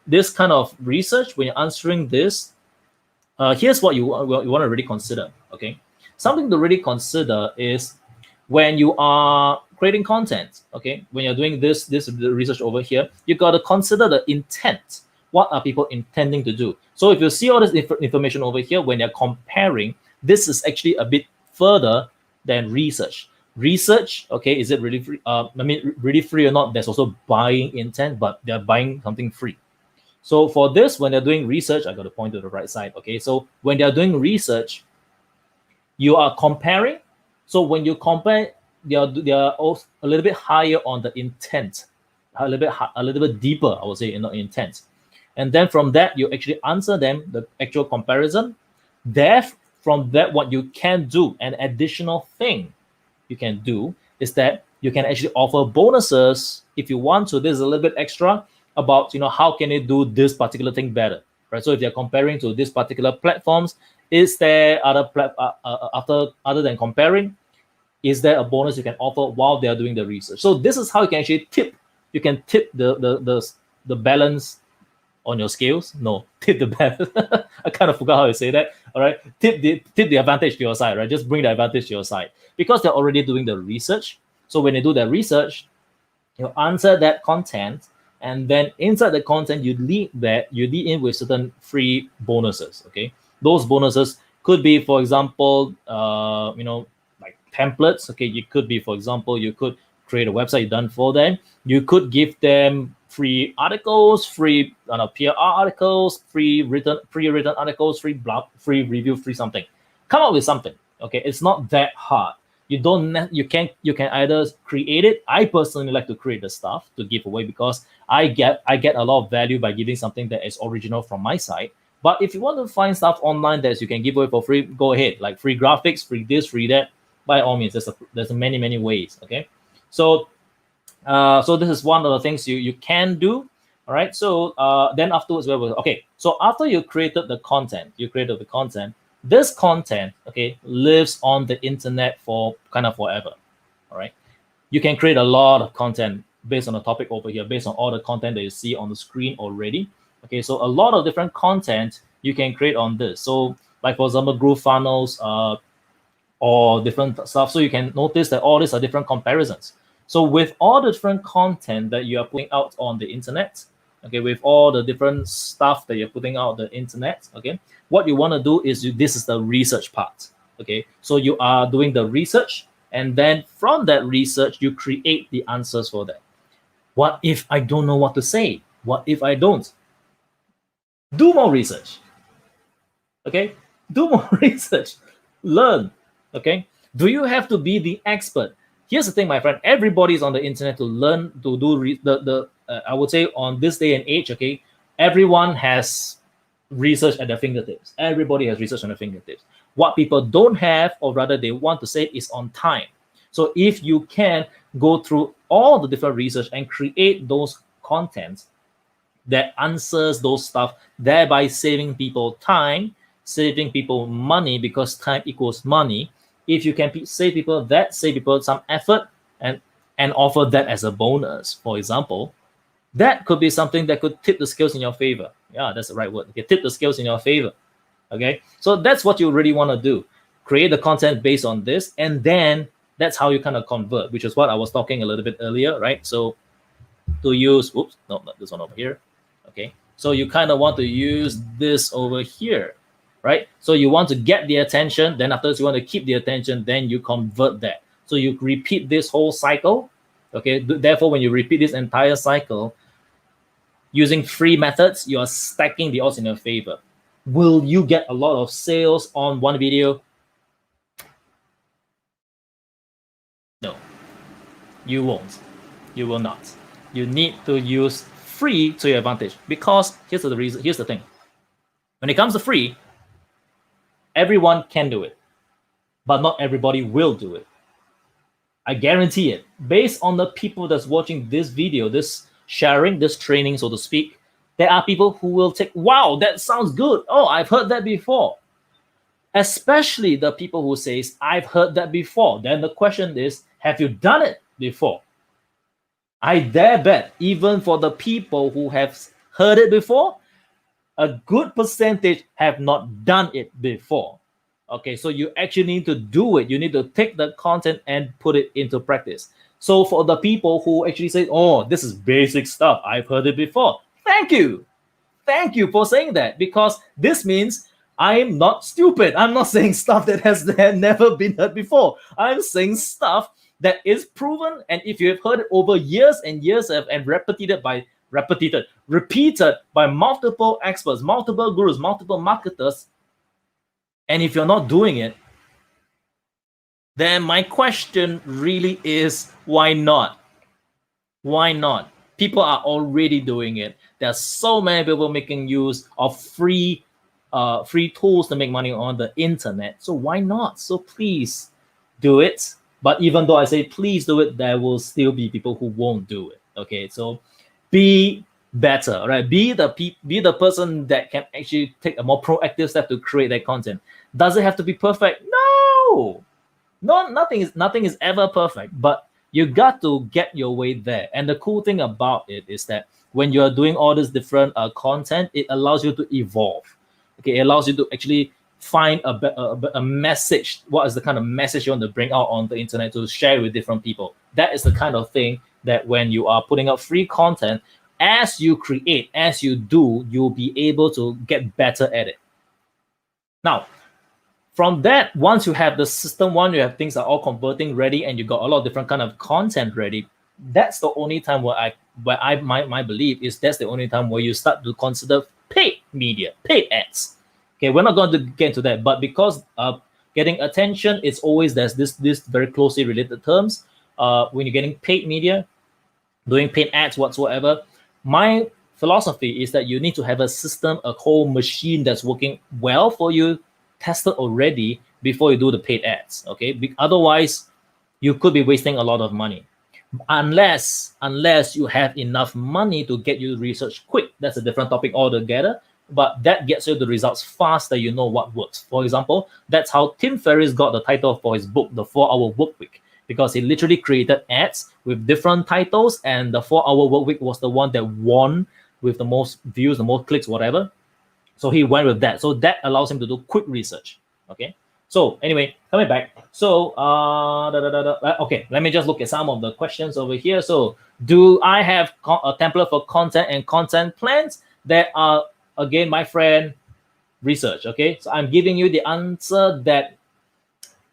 this kind of research, when you're answering this, here's what you want to really consider. Okay, something to really consider is when you are creating content. Okay, when you're doing this research over here, you got to consider the intent. What are people intending to do? So if you see all this information over here, when they're comparing, this is actually a bit further than research. Research, okay, is it really free? Really free or not? There's also buying intent, but they're buying something free. So for this, when they're doing research, I got to point to the right side. Okay, so when they're doing research, you are comparing. So when you compare, they are also a little bit higher on the intent, a little bit deeper, I would say, in the intent. And then from that, you actually answer them the actual comparison. From that, what you can do, an additional thing you can do is that you can actually offer bonuses if you want to. This is a little bit extra about how can you do this particular thing better, right? So if they're comparing to these particular platforms, is there other than comparing, is there a bonus you can offer while they are doing the research? So this is how you can actually tip. You can tip the balance on your scales. No, tip the balance. I kind of forgot how to say that. All right, tip the advantage to your side, right? Just bring the advantage to your side because they're already doing the research. So when they do their research, you answer that content, and then inside the content you lead in with certain free bonuses. Okay, those bonuses could be, for example, like templates. Okay, it could be, for example, you could create a website done for them. You could give them free articles, free PR articles, pre-written articles, free blog, free review, free something. Come up with something. Okay, it's not that hard. You can either create it. I personally like to create the stuff to give away because I get a lot of value by giving something that is original from my side. But if you want to find stuff online that you can give away for free, go ahead. Like free graphics, free this, free that. By all means, there's many ways. Okay, so this is one of the things you can do. All right. So then afterwards, so after you created the content, this content, okay, lives on the internet for kind of forever. All right. You can create a lot of content based on the topic over here, based on all the content that you see on the screen already. Okay, so a lot of different content you can create on this. So like, for example, Groove funnels or different stuff. So you can notice that all these are different comparisons. So with all the different content that you are putting out on the internet, okay, with all the different stuff that you're putting out on the internet, okay, what you want to do is this is the research part. Okay, so you are doing the research, and then from that research, you create the answers for that. What if I don't know what to say? What if I don't? Do more research. Okay, do more research. Learn. Okay, do you have to be the expert? Here's the thing, my friend. Everybody's on the internet to learn to do I would say on this day and age. Okay, everyone has research at their fingertips. Everybody has research on their fingertips. What people don't have, or rather they want to say, is on time. So if you can go through all the different research and create those contents that answers those stuff, thereby saving people time, saving people money, because time equals money. If you can save people some effort and offer that as a bonus, for example, that could be something that could tip the scales in your favor. Yeah, that's the right word. Okay, tip the scales in your favor. Okay, so that's what you really want to do. Create the content based on this, and then that's how you kind of convert, which is what I was talking a little bit earlier, right? So to use, not this one over here. Okay, so you kind of want to use this over here, right? So you want to get the attention, then afterwards you want to keep the attention, then you convert that. So you repeat this whole cycle. Okay, therefore when you repeat this entire cycle using free methods, you are stacking the odds in your favor. Will you get a lot of sales on one video? No, you won't. You will not. You need to use free to your advantage, because here's the reason. Here's the thing. When it comes to free, everyone can do it, but not everybody will do it. I guarantee it. Based on the people that's watching this video, this sharing, this training, so to speak, there are people who will take, wow, that sounds good. Oh, I've heard that before. Especially the people who says, I've heard that before. Then the question is, have you done it before? I dare bet, even for the people who have heard it before, a good percentage have not done it before. Okay, so you actually need to do it. You need to take the content and put it into practice. So for the people who actually say, oh, this is basic stuff, I've heard it before. Thank you. Thank you for saying that, because this means I'm not stupid. I'm not saying stuff that has never been heard before. I'm saying stuff that is proven, and if you have heard it over years and years and repeated by multiple experts, multiple gurus, multiple marketers, and if you're not doing it, then my question really is, why not? Why not? People are already doing it. There are so many people making use of free tools to make money on the internet. So why not? So please do it. But even though I say please do it, there will still be people who won't do it. Okay, so be better, right? Be the person that can actually take a more proactive step to create that content. Does it have to be perfect? No, nothing is ever perfect, but you got to get your way there. And the cool thing about it is that when you are doing all this different content, it allows you to evolve. Okay, it allows you to actually find a message. What is the kind of message you want to bring out on the internet to share with different people? That is the kind of thing that when you are putting out free content, as you create, as you do, you'll be able to get better at it. Now, from that, once you have the system, once you have things that are all converting ready, and you got a lot of different kind of content ready, that's the only time where my belief is that's the only time where you start to consider paid media, paid ads. Okay, we're not going to get into that, but because getting attention is always, there's this very closely related terms. When you're getting paid media, doing paid ads whatsoever, my philosophy is that you need to have a system, a whole machine that's working well for you, tested already before you do the paid ads. Okay, otherwise you could be wasting a lot of money, unless you have enough money to get you research quick. That's a different topic altogether, but that gets you the results faster. You know what works. For example, that's how Tim Ferriss got the title for his book, The 4-Hour Workweek, because he literally created ads with different titles, and the 4-Hour Workweek was the one that won with the most views, the most clicks, whatever. So he went with that. So that allows him to do quick research. Okay. So anyway, coming back. So okay, let me just look at some of the questions over here. So do I have a template for content and content plans? That are, again, my friend, research. Okay. So I'm giving you the answer that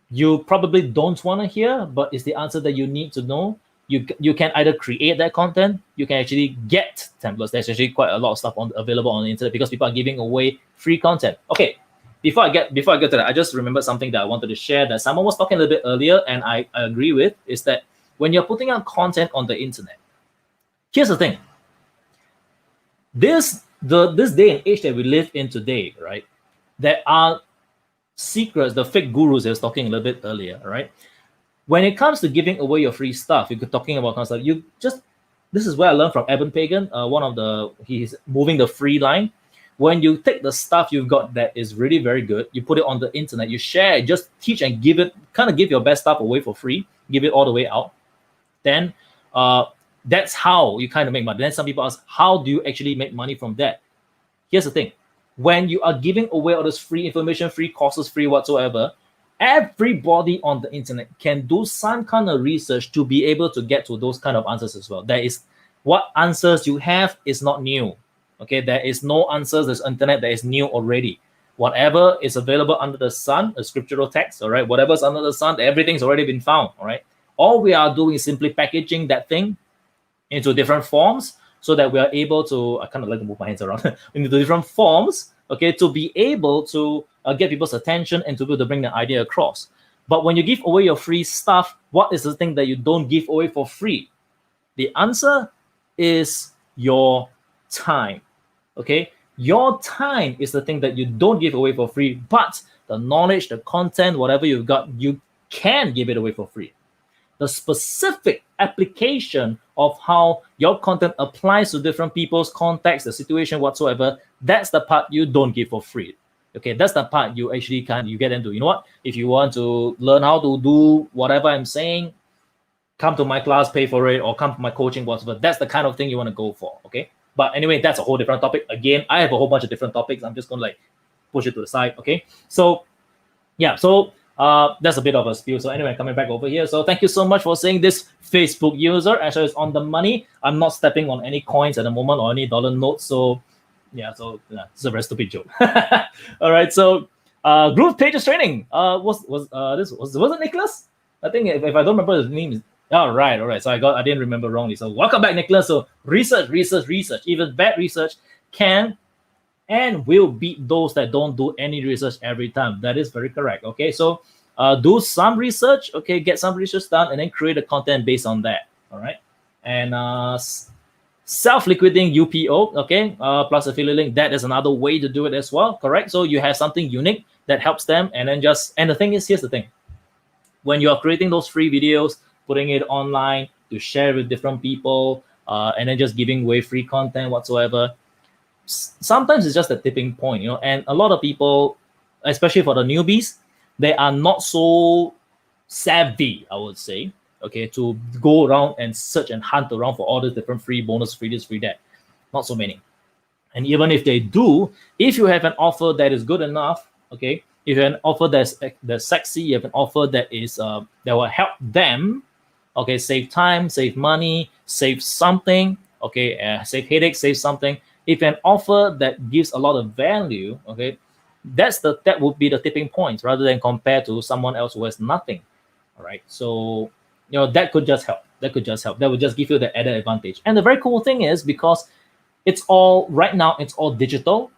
you probably don't want to hear, but it's the answer that you need to know. You can either create that content, you can actually get templates. There's actually quite a lot of stuff available on the internet because people are giving away free content. Okay, before I get to that, I just remembered something that I wanted to share that someone was talking a little bit earlier, and I agree with, is that when you're putting out content on the internet, here's the thing. This day and age that we live in today, right? There are secrets, the fake gurus I was talking a little bit earlier, right? When it comes to giving away your free stuff, you're talking about kind of stuff. This is where I learned from Evan Pagan. He's moving the free line. When you take the stuff you've got that is really very good, you put it on the internet, you share it, just teach and give your best stuff away for free, give it all the way out. Then that's how you kind of make money. Then some people ask, how do you actually make money from that? Here's the thing. When you are giving away all this free information, free courses, free whatsoever, everybody on the internet can do some kind of research to be able to get to those kind of answers as well. That is, what answers you have is not new. Okay, there is no answers. There's internet that is new already. Whatever is available under the sun, a scriptural text, all right, whatever's under the sun, everything's already been found, all right. All we are doing is simply packaging that thing into different forms so that we are able to, I kind of like to move my hands around, into different forms, okay, to be able to get people's attention and to be able to bring the idea across. But when you give away your free stuff, what is the thing that you don't give away for free? The answer is your time, okay? Your time is the thing that you don't give away for free, but the knowledge, the content, whatever you've got, you can give it away for free. The specific application of how your content applies to different people's context, the situation whatsoever, that's the part you don't give for free. Okay, that's the part you actually you get into. You know what? If you want to learn how to do whatever I'm saying, come to my class, pay for it, or come to my coaching, whatever. That's the kind of thing you want to go for. Okay. But anyway, that's a whole different topic. Again, I have a whole bunch of different topics. I'm just going to like push it to the side. Okay. So yeah, so that's a bit of a spiel. So anyway, coming back over here. So thank you so much for saying this Facebook user. Actually, it's on the money. I'm not stepping on any coins at the moment or any dollar notes. So yeah, so it's a very stupid joke. All right. So Groove Pages Training. Was it Nicholas? I think if I don't remember his name. All right. So I didn't remember wrongly. So welcome back, Nicholas. So research. Even bad research can and will beat those that don't do any research every time. That is very correct. Okay, so do some research. Okay, get some research done, and then create a content based on that. All right, and self-liquidating UPO. Okay, plus affiliate link. That is another way to do it as well. Correct. So you have something unique that helps them, and then the thing is, here's the thing: when you are creating those free videos, putting it online to share with different people, and then just giving away free content whatsoever. Sometimes it's just a tipping point, and a lot of people, especially for the newbies, they are not so savvy, I would say, okay, to go around and search and hunt around for all the different free bonus, free this, free that. Not so many. And even if they do, if you have an offer that is good enough, okay, if you have an offer that's sexy, you have an offer that is that will help them, okay, save time, save money, save something, okay, save headaches, save something. If an offer that gives a lot of value, okay, that would be the tipping point rather than compared to someone else who has nothing. All right. So, that could just help. That would just give you the added advantage. And the very cool thing is, because right now it's all digital.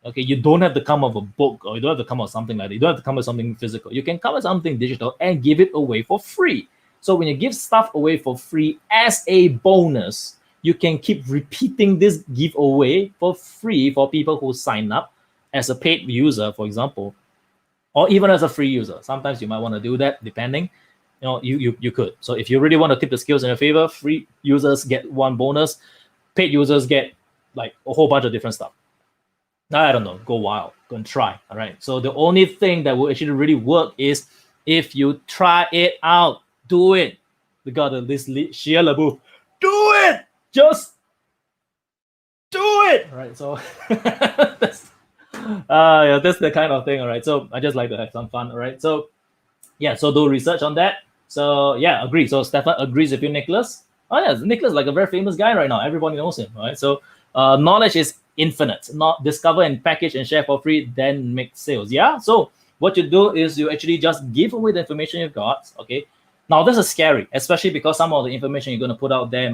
Okay, you don't have to come up with a book, or you don't have to come up with something like that. You don't have to come up with something physical. You can come up with something digital and give it away for free. So when you give stuff away for free as a bonus, you can keep repeating this giveaway for free for people who sign up as a paid user, for example, or even as a free user. Sometimes you might want to do that, depending. You could. So if you really want to tip the scales in your favor, free users get one bonus, paid users get like a whole bunch of different stuff. I don't know. Go wild. Go and try. All right. So the only thing that will actually really work is if you try it out. Do it. We got this Shia LaBeouf. Do it. Just do it. All right. So that's the kind of thing. All right. So I just like to have some fun. All right. So yeah. So do research on that. So yeah, agree. So Stefan agrees with you, Nicholas. Oh yeah, Nicholas, like a very famous guy right now. Everybody knows him. All right. So knowledge is infinite. Not discover and package and share for free, then make sales. Yeah. So what you do is you actually just give away the information you've got. Okay. Now this is scary, especially because some of the information you're going to put out there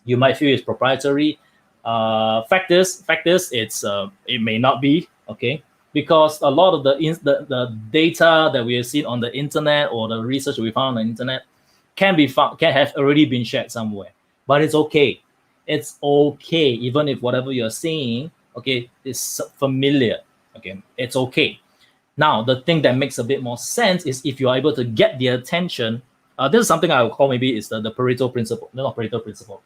you might feel it's proprietary. Fact is, it may not be. Okay. Because a lot of the data that we have seen on the internet or the research we found on the internet can have already been shared somewhere. But it's okay. It's okay, even if whatever you're saying, okay, is familiar. Okay, it's okay. Now, the thing that makes a bit more sense is if you are able to get the attention. This is something I would call maybe is the Pareto principle. No, not Pareto principle.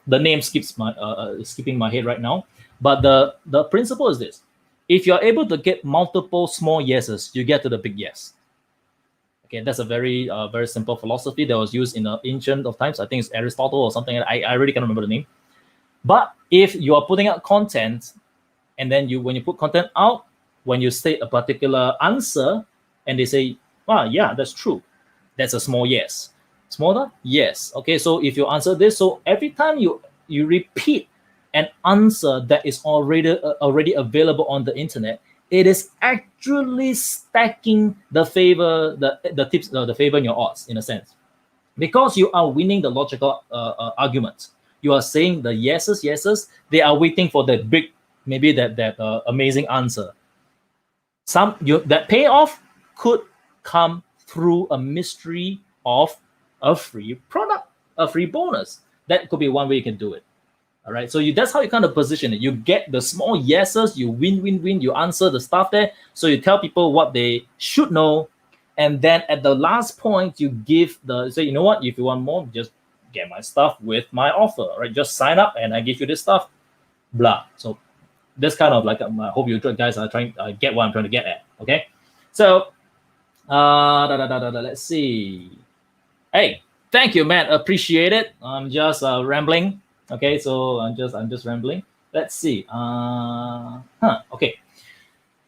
The name skipping my head right now. But the principle is this: if you're able to get multiple small yeses, you get to the big yes. Okay, that's a very simple philosophy that was used in the ancient of times. I think it's Aristotle or something. I really can't remember the name. But if you are putting out content, and then when you put content out, when you state a particular answer, and they say, "Wow, yeah, that's true," that's a small yes. Smaller? Yes. Okay, so if you answer this, so every time you repeat an answer that is already available on the internet, it is actually stacking the favor, the tips, the favor in your odds, in a sense, because you are winning the logical argument. You are saying the yeses. They are waiting for that big, maybe that amazing answer. That payoff could come through a mystery of a free product, a free bonus. That could be one way you can do it. All right. So that's how you kind of position it. You get the small yeses, you win. You answer the stuff there. So you tell people what they should know. And then at the last point, you give say, you know what, if you want more, just get my stuff with my offer. Right. Just sign up and I give you this stuff. Blah. So this kind of like, I hope you guys are trying get what I'm trying to get at. Okay. So let's see. Hey, thank you, man. Appreciate it. I'm just rambling. Okay, so I'm just rambling. Let's see. Okay.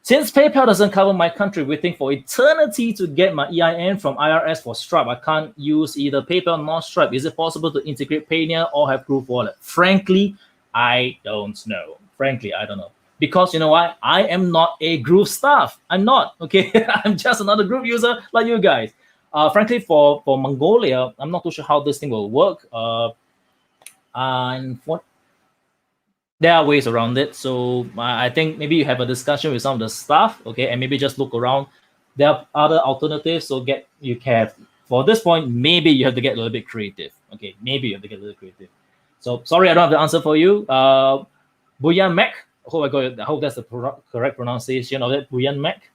Since PayPal doesn't cover my country, waiting for eternity to get my EIN from IRS for Stripe, I can't use either PayPal nor Stripe. Is it possible to integrate Payoneer or have Groove Wallet? Frankly, I don't know. Frankly, I don't know. Because you know what? I am not a Groove staff. I'm not. Okay, I'm just another Groove user like you guys. Frankly, for Mongolia, I'm not too sure how this thing will work. And there are ways around it. So I think maybe you have a discussion with some of the staff, okay, and maybe just look around. There are other alternatives. So for this point, maybe you have to get a little bit creative. Okay, maybe you have to get a little creative. So sorry, I don't have the answer for you. Buyan Mac. I hope that's the correct pronunciation of it. Buyan Mac.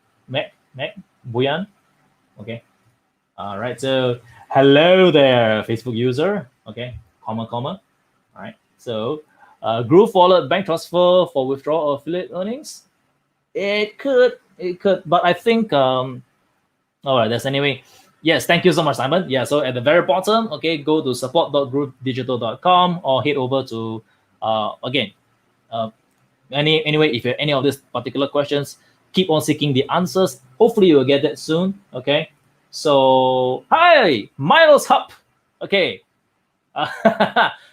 Buyan. Okay. All right. So hello there, Facebook user. Okay. Comma. All right. So Groove Wallet bank transfer for withdrawal of affiliate earnings. It could, but I think all right. That's anyway. Yes, thank you so much, Simon. Yeah, so at the very bottom, okay, go to support.groovedigital.com or head over to again. Anyway, if you have any of these particular questions, keep on seeking the answers. Hopefully, you will get that soon. Okay. So, hi, Milo's Hub. Okay.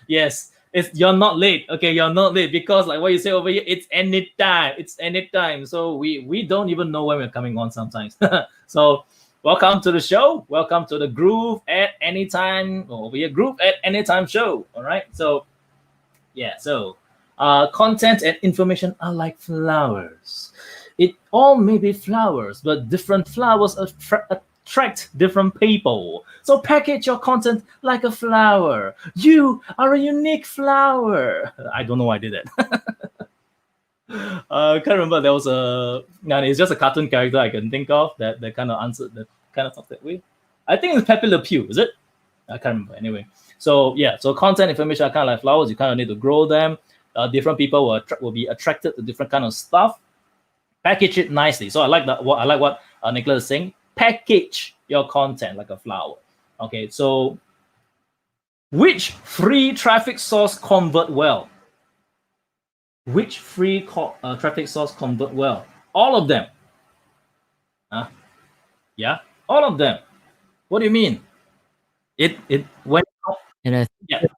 Yes, you're not late. Okay, you're not late because like what you say over here, it's anytime. It's anytime. So we don't even know when we're coming on sometimes. So welcome to the show. Welcome to the Groove at Anytime over here. Groove at Anytime show. All right. So yeah. So content and information are like flowers. It all may be flowers, but different flowers attract different people. So package your content like a flower. You are a unique flower. I don't know why I did that. I can't remember. There was it's just a cartoon character I can think of that kind of answered, that kind of talked that way. I think it's Pepe Le Pew, is it? I can't remember. Anyway, so yeah, so content information are kind of like flowers. You kind of need to grow them. Different people will be attracted to different kind of stuff. Package it nicely. So I like that. I like what Nicholas is saying. Package your content like a flower. Okay, so which free traffic source convert well? Which free traffic source convert well? All of them. Yeah, all of them. What do you mean? It went. And I think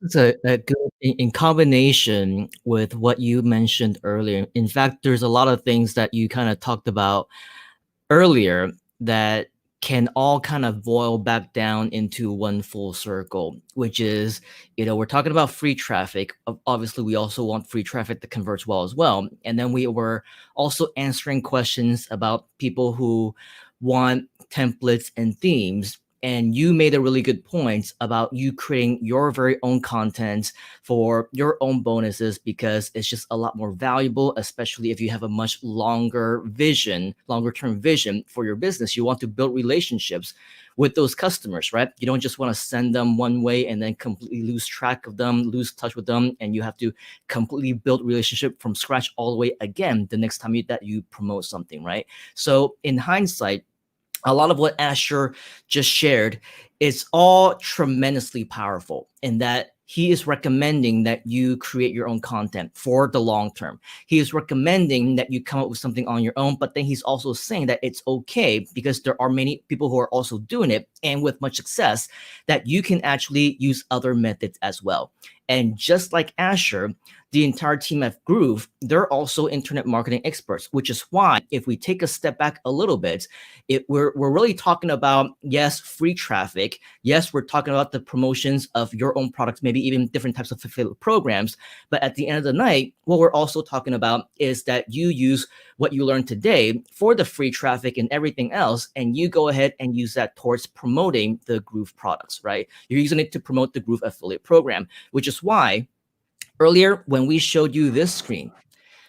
this is a good in combination with what you mentioned earlier. In fact, there's a lot of things that you kind of talked about earlier that can all kind of boil back down into one full circle, which is, we're talking about free traffic. Obviously, we also want free traffic that converts well as well. And then we were also answering questions about people who want templates and themes. And you made a really good point about you creating your very own content for your own bonuses, because it's just a lot more valuable, especially if you have a much longer term vision for your business. You want to build relationships with those customers, right? You don't just want to send them one way and then completely lose track of them, lose touch with them, and you have to completely build relationship from scratch all the way again the next time that you promote something, right? So in hindsight, a lot of what Asher just shared is all tremendously powerful in that he is recommending that you create your own content for the long term. He is recommending that you come up with something on your own, but then he's also saying that it's okay because there are many people who are also doing it and with much success, that you can actually use other methods as well. And just like Asher, the entire team at Groove, they're also internet marketing experts, which is why if we take a step back a little bit, we're really talking about, yes, free traffic. Yes, we're talking about the promotions of your own products, maybe even different types of affiliate programs. But at the end of the night, what we're also talking about is that you use what you learned today for the free traffic and everything else, and you go ahead and use that towards promoting the Groove products, right? You're using it to promote the Groove affiliate program, which is why earlier when we showed you this screen,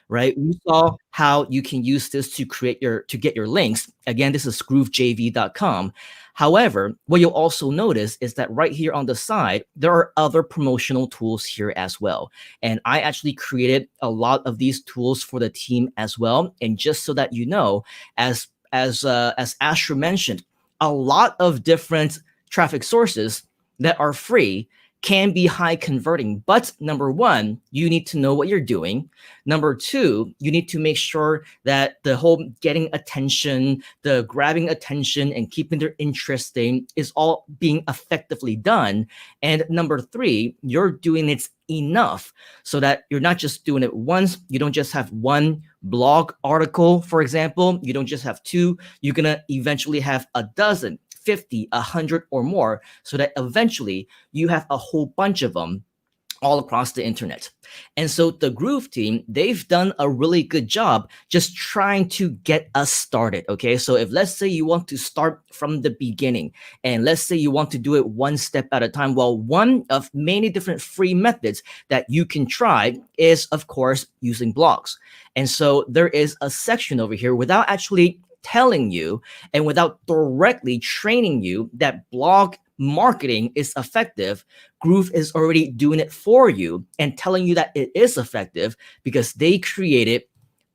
right, we saw how you can use this to get your links. Again, this is groovejv.com. However, what you'll also notice is that right here on the side, there are other promotional tools here as well. And I actually created a lot of these tools for the team as well. And just so that you know, as Asher mentioned, a lot of different traffic sources that are free can be high converting. But number one, you need to know what you're doing. Number two, you need to make sure that the whole getting attention, the grabbing attention and keeping their interesting is all being effectively done. And number three, you're doing it enough so that you're not just doing it once. You don't just have one blog article, for example. You don't just have two. You're going to eventually have a dozen, 50, 100 or more, so that eventually you have a whole bunch of them all across the internet. And so the Groove team, they've done a really good job just trying to get us started. Okay, so if let's say you want to start from the beginning, and let's say you want to do it one step at a time, well, one of many different free methods that you can try is, of course, using blogs. And so there is a section over here without actually telling you and without directly training you that blog marketing is effective. Groove is already doing it for you and telling you that it is effective because they created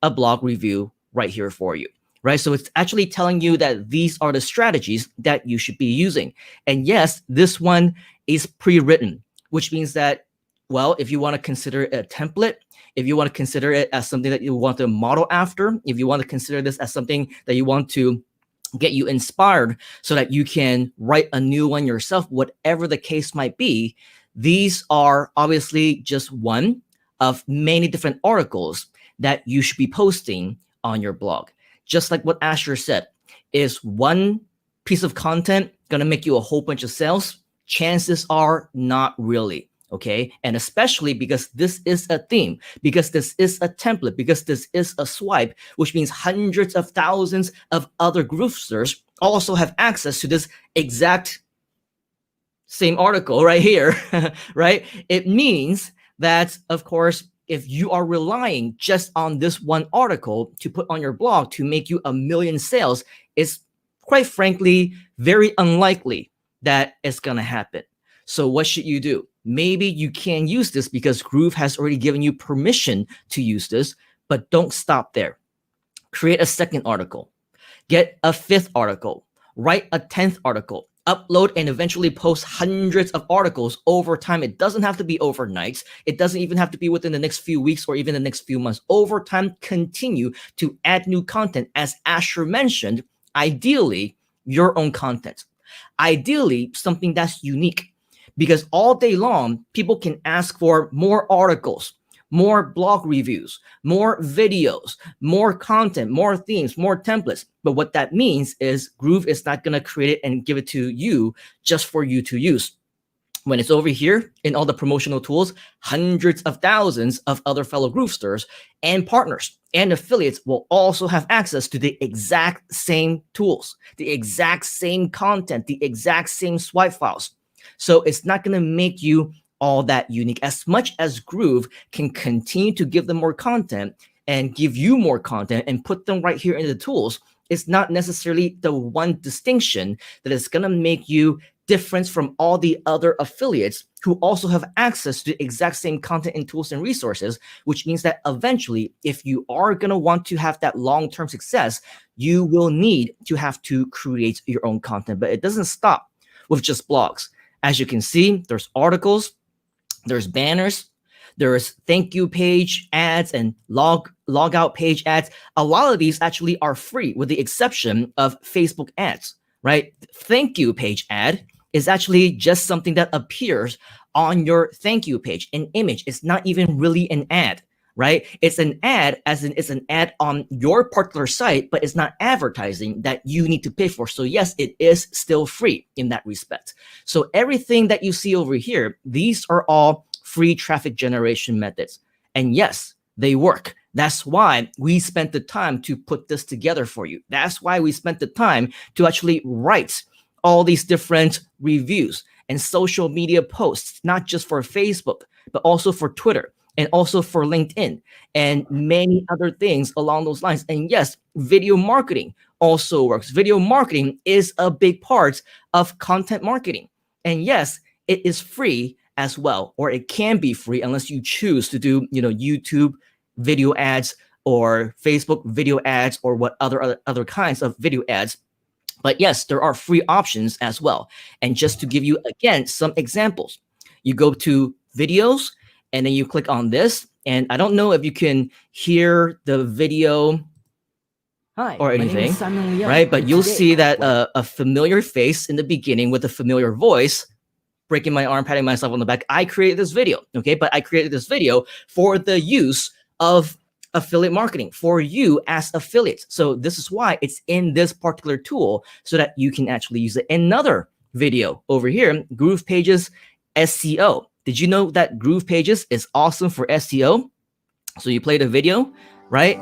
a blog review right here for you, right? So it's actually telling you that these are the strategies that you should be using. And yes, this one is pre-written, which means that, well, if you want to consider it a template, if you want to consider it as something that you want to model after, if you want to consider this as something that you want to get you inspired so that you can write a new one yourself, whatever the case might be, these are obviously just one of many different articles that you should be posting on your blog. Just like what Asher said, is one piece of content going to make you a whole bunch of sales? Chances are not really. Okay, and especially because this is a theme, because this is a template, because this is a swipe, which means hundreds of thousands of other groovesters also have access to this exact same article right here, right? It means that, of course, if you are relying just on this one article to put on your blog to make you 1 million sales, it's quite frankly very unlikely that it's going to happen. So what should you do? Maybe you can use this because Groove has already given you permission to use this, but don't stop there. Create a second article, get a 5th article, write a 10th article, upload and eventually post hundreds of articles over time. It doesn't have to be overnight. It doesn't even have to be within the next few weeks or even the next few months. Over time, continue to add new content. As Asher mentioned, ideally, your own content. Ideally, something that's unique. Because all day long, people can ask for more articles, more blog reviews, more videos, more content, more themes, more templates. But what that means is Groove is not going to create it and give it to you just for you to use. When it's over here in all the promotional tools, hundreds of thousands of other fellow Groovesters and partners and affiliates will also have access to the exact same tools, the exact same content, the exact same swipe files. So it's not going to make you all that unique. As much as Groove can continue to give them more content and give you more content and put them right here in the tools, it's not necessarily the one distinction that is going to make you different from all the other affiliates who also have access to the exact same content and tools and resources, which means that eventually, if you are going to want to have that long-term success, you will need to have to create your own content. But it doesn't stop with just blogs. As you can see, there's articles, there's banners, there's thank you page ads and log out page ads. A lot of these actually are free with the exception of Facebook ads, right? Thank you page ad is actually just something that appears on your thank you page, an image. It's not even really an ad, right? It's an ad, as in it's an ad on your particular site, but it's not advertising that you need to pay for. So yes, it is still free in that respect. So everything that you see over here, these are all free traffic generation methods. And yes, they work. That's why we spent the time to put this together for you. That's why we spent the time to actually write all these different reviews and social media posts, not just for Facebook, but also for Twitter and also for LinkedIn and many other things along those lines. And yes, video marketing also works. Video marketing is a big part of content marketing. And yes, it is free as well, or it can be free unless you choose to do, YouTube video ads or Facebook video ads or what other kinds of video ads. But yes, there are free options as well. And just to give you, again, some examples, you go to videos and then you click on this. And I don't know if you can hear the video or anything, right? But you'll see that a familiar face in the beginning with a familiar voice, breaking my arm, patting myself on the back. I created this video, okay? But I created this video for the use of affiliate marketing for you as affiliates. So this is why it's in this particular tool so that you can actually use it. Another video over here, Groove Pages SEO. Did you know that Groove Pages is awesome for SEO? So you play the video, right?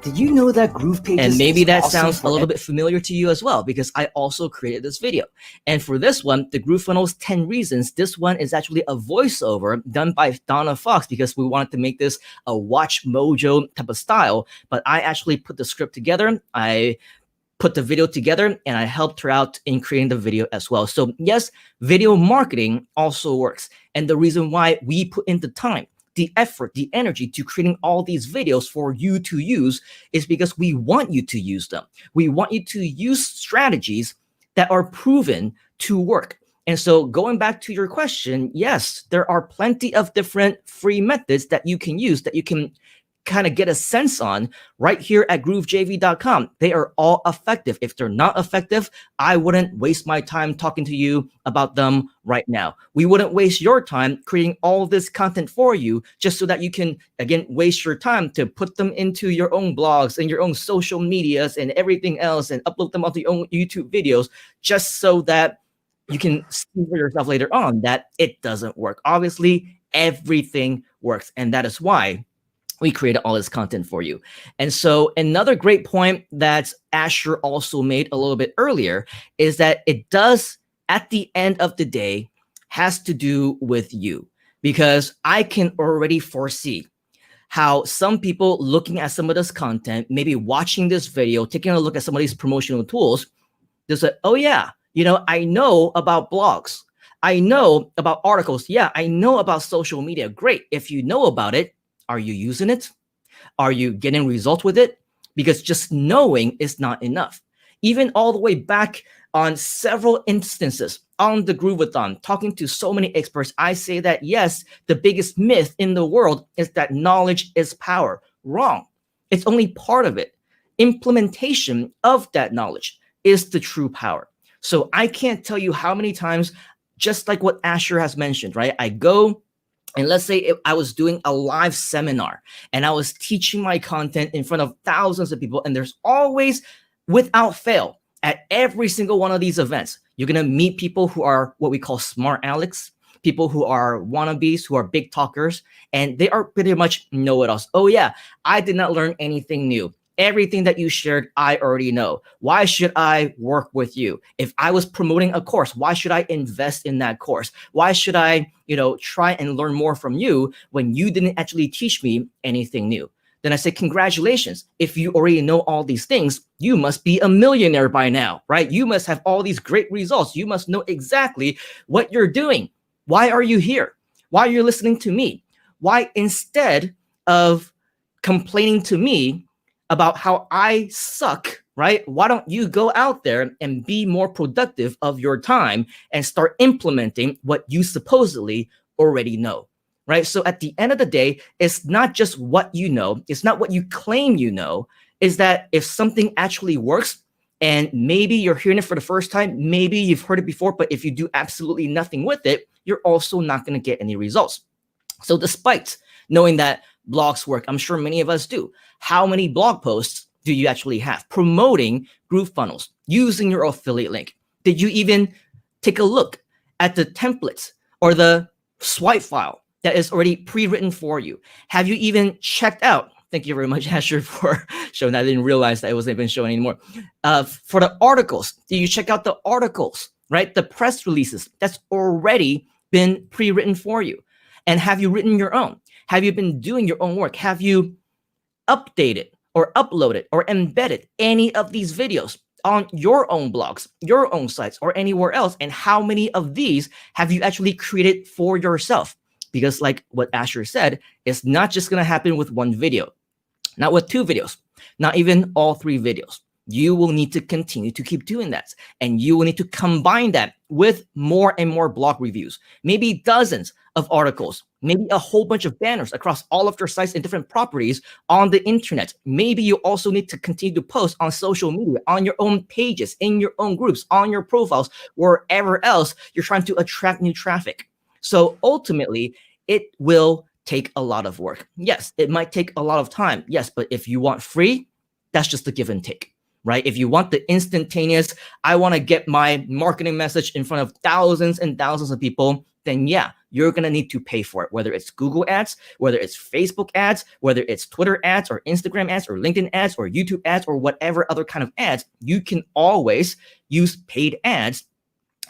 Did you know that Groove Pages And maybe that awesome sounds a little bit familiar to you as well, because I also created this video. And for this one, the Groove Funnels 10 Reasons, this one is actually a voiceover done by Donna Fox because we wanted to make this a Watch Mojo type of style. But I actually put the script together. I put the video together and I helped her out in creating the video as well. So yes, video marketing also works. And the reason why we put in the time, the effort, the energy to creating all these videos for you to use is because we want you to use them. We want you to use strategies that are proven to work. And so going back to your question, yes, there are plenty of different free methods that you can use, that you can kind of get a sense on right here at groovejv.com. They are all effective. If they're not effective, I wouldn't waste my time talking to you about them right now. We wouldn't waste your time creating all this content for you just so that you can, again, waste your time to put them into your own blogs and your own social medias and everything else and upload them onto your own YouTube videos just so that you can see for yourself later on that it doesn't work. Obviously, everything works. And that is why we created all this content for you. And so another great point that Asher also made a little bit earlier is that it does, at the end of the day, has to do with you, because I can already foresee how some people looking at some of this content, maybe watching this video, taking a look at some of these promotional tools, they'll say, oh yeah, I know about blogs. I know about articles. Yeah, I know about social media. Great. If you know about it, are you using it? Are you getting results with it? Because just knowing is not enough. Even all the way back on several instances on the Groovathon, talking to so many experts, I say that yes, the biggest myth in the world is that knowledge is power. Wrong. It's only part of it. Implementation of that knowledge is the true power. So I can't tell you how many times, just like what Asher has mentioned, right? I go, and let's say if I was doing a live seminar and I was teaching my content in front of thousands of people, and there's always, without fail, at every single one of these events, you're going to meet people who are what we call smart Alex, people who are wannabes, who are big talkers, and they are pretty much know-it-alls. Oh yeah, I did not learn anything new. Everything that you shared, I already know. Why should I work with you? If I was promoting a course, why should I invest in that course? Why should I, try and learn more from you when you didn't actually teach me anything new? Then I say, congratulations. If you already know all these things, you must be a millionaire by now, right? You must have all these great results. You must know exactly what you're doing. Why are you here? Why are you listening to me? Why, instead of complaining to me about how I suck, right? Why don't you go out there and be more productive of your time and start implementing what you supposedly already know? right? So at the end of the day, it's not just what you know, it's not what you claim you know, is that if something actually works, and maybe you're hearing it for the first time, maybe you've heard it before, but if you do absolutely nothing with it, you're also not going to get any results. So despite knowing that blogs work, I'm sure many of us do, how many blog posts do you actually have promoting GrooveFunnels using your affiliate link? Did you even take a look at the templates or the swipe file that is already pre-written for you? Have you even checked out? Thank you very much, Asher, for showing that. I didn't realize that it wasn't even showing anymore. For the articles, do you check out the articles, right? The press releases that's already been pre-written for you. And have you written your own? Have you been doing your own work? Have you updated or uploaded or embedded any of these videos on your own blogs, your own sites, or anywhere else? And how many of these have you actually created for yourself? Because like what Asher said, it's not just going to happen with one video, not with 2 videos, not even all 3 videos. You will need to continue to keep doing that. And you will need to combine that with more and more blog reviews, maybe dozens of articles, maybe a whole bunch of banners across all of your sites and different properties on the internet. Maybe you also need to continue to post on social media, on your own pages, in your own groups, on your profiles, wherever else you're trying to attract new traffic. So ultimately, it will take a lot of work. Yes, it might take a lot of time. Yes, but if you want free, that's just the give and take, right? If you want the instantaneous, I want to get my marketing message in front of thousands and thousands of people, then yeah, you're going to need to pay for it, whether it's Google ads, whether it's Facebook ads, whether it's Twitter ads or Instagram ads or LinkedIn ads or YouTube ads or whatever other kind of ads. You can always use paid ads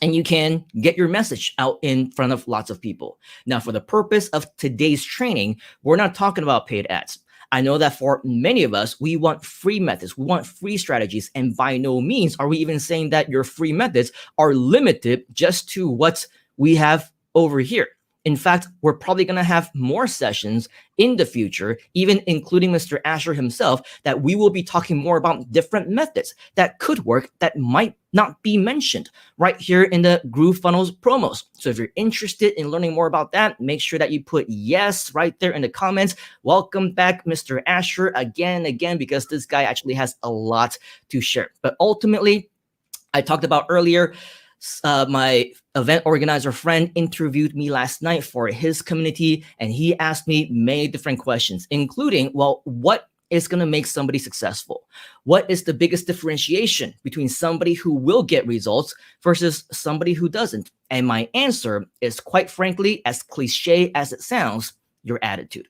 and you can get your message out in front of lots of people. Now, for the purpose of today's training, we're not talking about paid ads. I know that for many of us, we want free methods, we want free strategies, and by no means are we even saying that your free methods are limited just to what we have over here. In fact, we're probably going to have more sessions in the future, even including Mr. Asher himself, that we will be talking more about different methods that could work that might not be mentioned right here in the GrooveFunnels promos. So if you're interested in learning more about that, make sure that you put yes right there in the comments. Welcome back, Mr. Asher, again, because this guy actually has a lot to share. But ultimately, I talked about earlier, my event organizer friend interviewed me last night for his community, and he asked me many different questions, including, well, what is going to make somebody successful? What is the biggest differentiation between somebody who will get results versus somebody who doesn't? And my answer is, quite frankly, as cliche as it sounds, your attitude.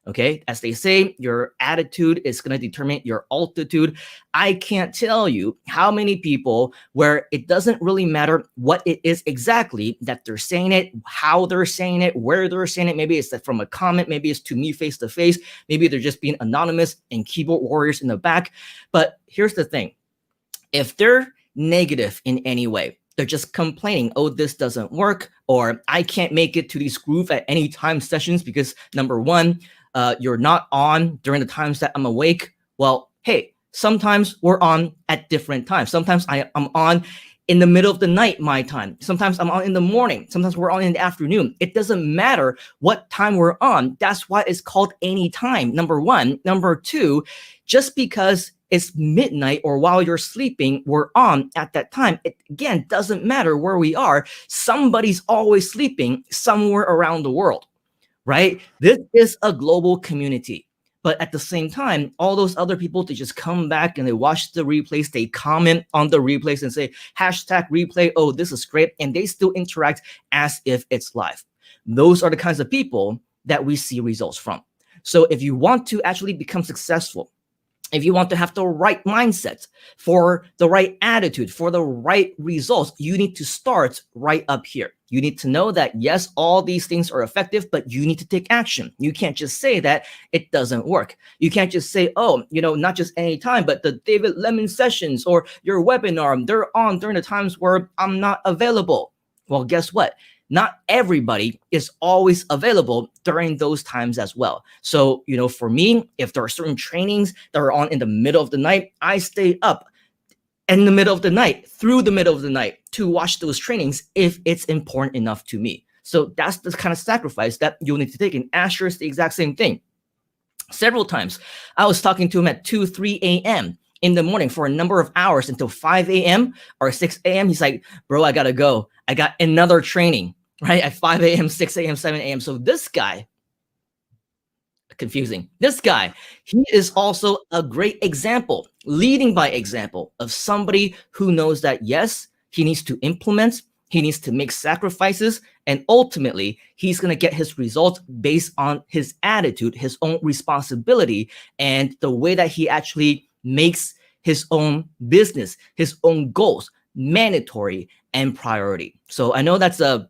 Okay, as they say, your attitude is going to determine your altitude. I can't tell you how many people where it doesn't really matter what it is exactly that they're saying it, how they're saying it, where they're saying it. Maybe it's from a comment, maybe it's to me face to face, maybe they're just being anonymous and keyboard warriors in the back. But here's the thing. If they're negative in any way, they're just complaining, oh, this doesn't work, or I can't make it to these Groove at any time sessions because number one, you're not on during the times that I'm awake. Well, hey, sometimes we're on at different times. Sometimes I'm on in the middle of the night, my time. Sometimes I'm on in the morning. Sometimes we're on in the afternoon. It doesn't matter what time we're on. That's why it's called anytime, number one. Number two, just because it's midnight or while you're sleeping, we're on at that time. It, again, doesn't matter where we are. Somebody's always sleeping somewhere around the world. Right? This is a global community. But at the same time, all those other people, they just come back and they watch the replays, they comment on the replays and say, hashtag replay, oh, this is great. And they still interact as if it's live. Those are the kinds of people that we see results from. So if you want to actually become successful, if you want to have the right mindset, for the right attitude, for the right results, you need to start right up here. You need to know that, yes, all these things are effective, but you need to take action. You can't just say that it doesn't work. You can't just say, oh, not just any time, but the David Lemon sessions or your webinar, they're on during the times where I'm not available. Well, guess what? Not everybody is always available during those times as well. So, for me, if there are certain trainings that are on in the middle of the night, I stay up in the middle of the night, through the middle of the night to watch those trainings if it's important enough to me. So that's the kind of sacrifice that you'll need to take. And Asher is the exact same thing. Several times I was talking to him at 2, 3 a.m. in the morning for a number of hours until 5 a.m. or 6 a.m. He's like, bro, I gotta go. I got another training, right? At 5 a.m., 6 a.m., 7 a.m. So this guy, confusing. This guy, he is also a great example, leading by example of somebody who knows that, yes, he needs to implement, he needs to make sacrifices, and ultimately he's going to get his results based on his attitude, his own responsibility, and the way that he actually makes his own business, his own goals mandatory and priority. So I know that's a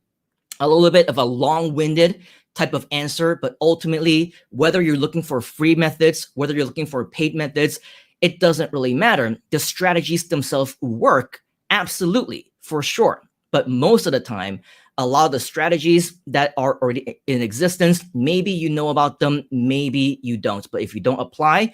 little bit of a long-winded type of answer, but ultimately, whether you're looking for free methods, whether you're looking for paid methods, it doesn't really matter. The strategies themselves work, absolutely, for sure. But most of the time, a lot of the strategies that are already in existence, maybe you know about them, maybe you don't. But if you don't apply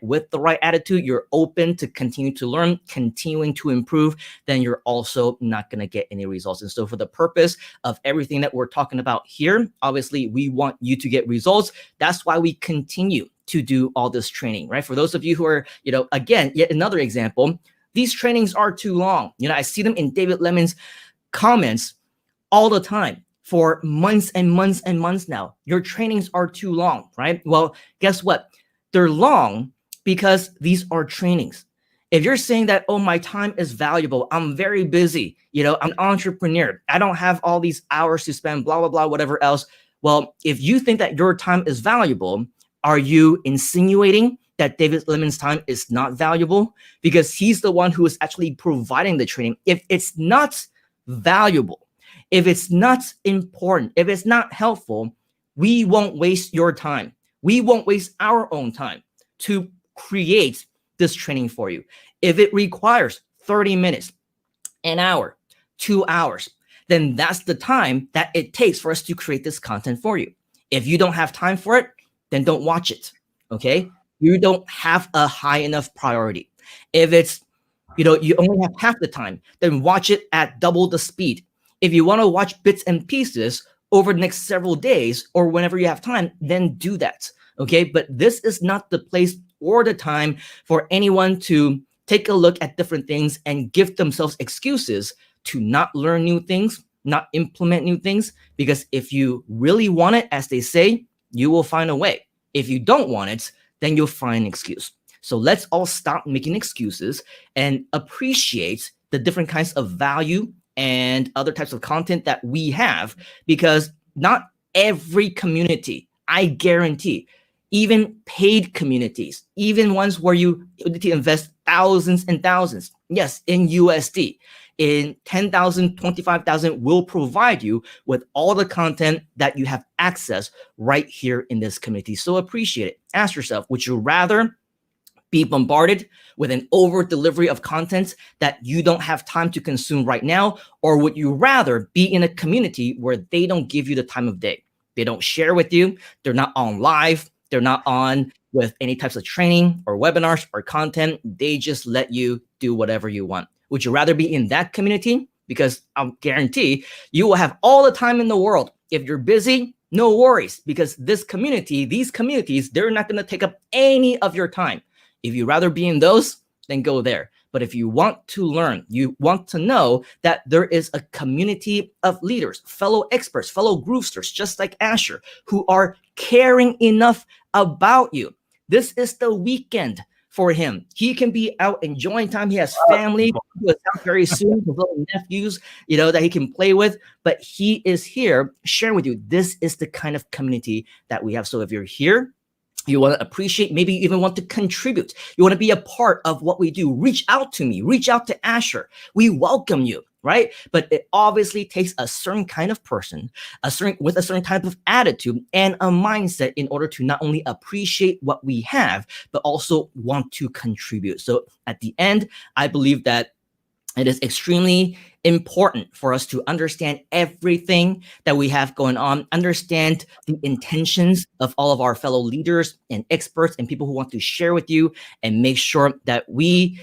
with the right attitude, you're open to continue to learn, continuing to improve, then you're also not going to get any results. And so for the purpose of everything that we're talking about here, obviously we want you to get results. That's why we continue to do all this training, right? For those of you who are, again, yet another example, these trainings are too long. I see them in David Lemon's comments all the time for months and months and months now. Your trainings are too long, right? Well, guess what? They're long because these are trainings. If you're saying that, oh, my time is valuable, I'm very busy, I'm an entrepreneur, I don't have all these hours to spend, blah, blah, blah, whatever else. Well, if you think that your time is valuable, are you insinuating that David Lemon's time is not valuable? Because he's the one who is actually providing the training. If it's not valuable, if it's not important, if it's not helpful, we won't waste your time. We won't waste our own time to create this training for you. If it requires 30 minutes, an hour, 2 hours, then that's the time that it takes for us to create this content for you. If you don't have time for it, then don't watch it, okay? You don't have a high enough priority. If it's, you only have half the time, then watch it at double the speed. If you want to watch bits and pieces over the next several days or whenever you have time, then do that, okay? But this is not the place or the time for anyone to take a look at different things and give themselves excuses to not learn new things, not implement new things, because if you really want it, as they say, you will find a way. If you don't want it, then you'll find an excuse. So let's all stop making excuses and appreciate the different kinds of value and other types of content that we have, because not every community, I guarantee, even paid communities, even ones where you need to invest thousands and thousands, yes, in USD, in 10,000, 25,000 will provide you with all the content that you have access right here in this community. So appreciate it. Ask yourself, would you rather be bombarded with an over delivery of content that you don't have time to consume right now? Or would you rather be in a community where they don't give you the time of day? They don't share with you. They're not on live. They're not on with any types of training or webinars or content. They just let you do whatever you want. Would you rather be in that community? Because I'll guarantee you will have all the time in the world. If you're busy, no worries, because this community, these communities, they're not going to take up any of your time. If you'd rather be in those, then go there. But if you want to learn, you want to know that there is a community of leaders, fellow experts, fellow groovesters, just like Asher, who are caring enough about you. This is the weekend for him. He can be out enjoying time. He has family. He was out very soon, his little nephews, that he can play with. But he is here sharing with you. This is the kind of community that we have. So if you're here, you want to appreciate, maybe you even want to contribute, you want to be a part of what we do, reach out to me, reach out to Asher. We welcome you, right? But it obviously takes a certain kind of person, with a certain type of attitude and a mindset in order to not only appreciate what we have, but also want to contribute. So at the end, I believe that it is extremely important for us to understand everything that we have going on, understand the intentions of all of our fellow leaders and experts and people who want to share with you, and make sure that we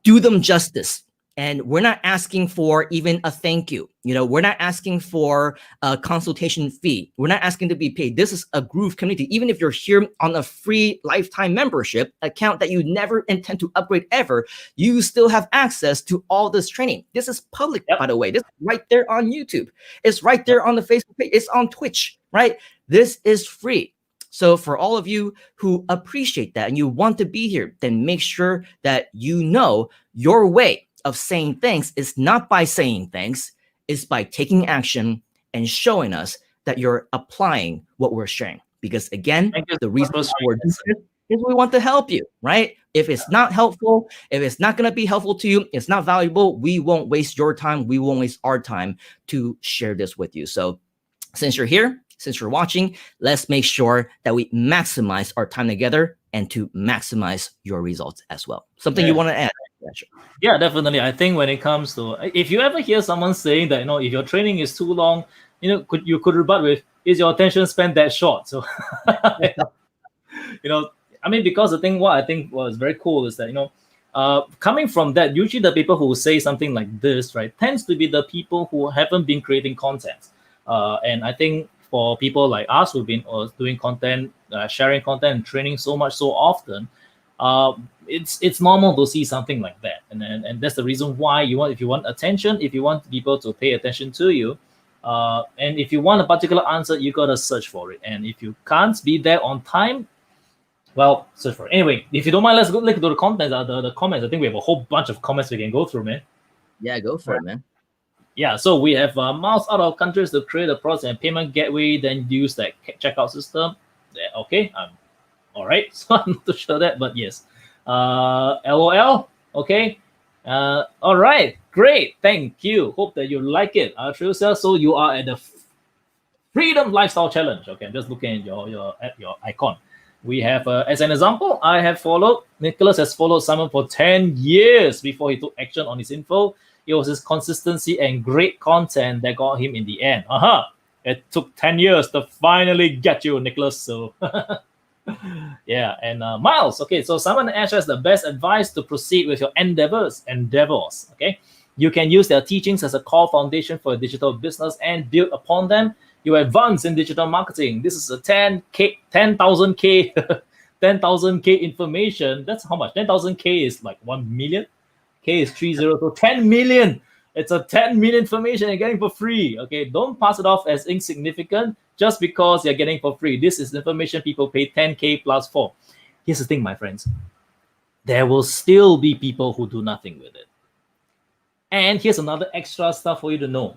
do them justice And we're not asking for even a thank you. We're not asking for a consultation fee. We're not asking to be paid. This is a Groove community. Even if you're here on a free lifetime membership account that you never intend to upgrade ever, you still have access to all this training. This is public, by the way. This is right there on YouTube. It's right there on the Facebook page. It's on Twitch, right? This is free. So for all of you who appreciate that and you want to be here, then make sure that you know your way of saying thanks is not by saying thanks, it's by taking action and showing us that you're applying what we're sharing. Because again, the reason we're doing this is we want to help you, right? If it's not helpful, if it's not going to be helpful to you, it's not valuable, we won't waste your time, we won't waste our time to share this with you. So since you're here, since you're watching, let's make sure that we maximize our time together and to maximize your results as well. Something you want to add? Yeah, definitely. I think when it comes to, if you ever hear someone saying that, if your training is too long, you could rebut with, is your attention span that short? So, because the thing, what I think was very cool is that, coming from that, usually the people who say something like this, right, tends to be the people who haven't been creating content. And I think for people like us who've been doing content, sharing content and training so often, it's normal to see something like that. And that's the reason why if you want attention, if you want people to pay attention to you, and if you want a particular answer, you got to search for it. And if you can't be there on time, well, search for it. Anyway, if you don't mind, let's go look at the contents, the comments. I think we have a whole bunch of comments we can go through, man. Yeah, go for it, man. Yeah, so we have miles out of countries to create a process and payment gateway, then use that checkout system. Yeah, okay, all right. So I'm not too sure that, but yes. LOL, okay. All right, great, thank you. Hope that you like it. So you are at the Freedom Lifestyle Challenge. Okay, I'm just looking at your icon. We have, as an example, Nicholas has followed Simon for 10 years before he took action on his info. It was his consistency and great content that got him in the end. It took 10 years to finally get you, Nicholas. So, yeah. And Miles, okay. So Simon and Ash has the best advice to proceed with your endeavors. Okay. You can use their teachings as a core foundation for a digital business and build upon them. You advance in digital marketing. This is a 10,000K, 10,000K information. That's how much? 10,000K is like 1 million. K is 30, so 10 million. It's a 10 million information you're getting for free. Okay, don't pass it off as insignificant just because you're getting for free. This is information people pay 10K plus for. Here's the thing, my friends. There will still be people who do nothing with it. And here's another extra stuff for you to know.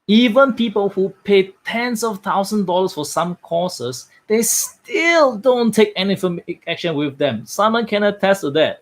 Even people who pay tens of thousands of dollars for some courses, they still don't take any action with them. Simon can attest to that.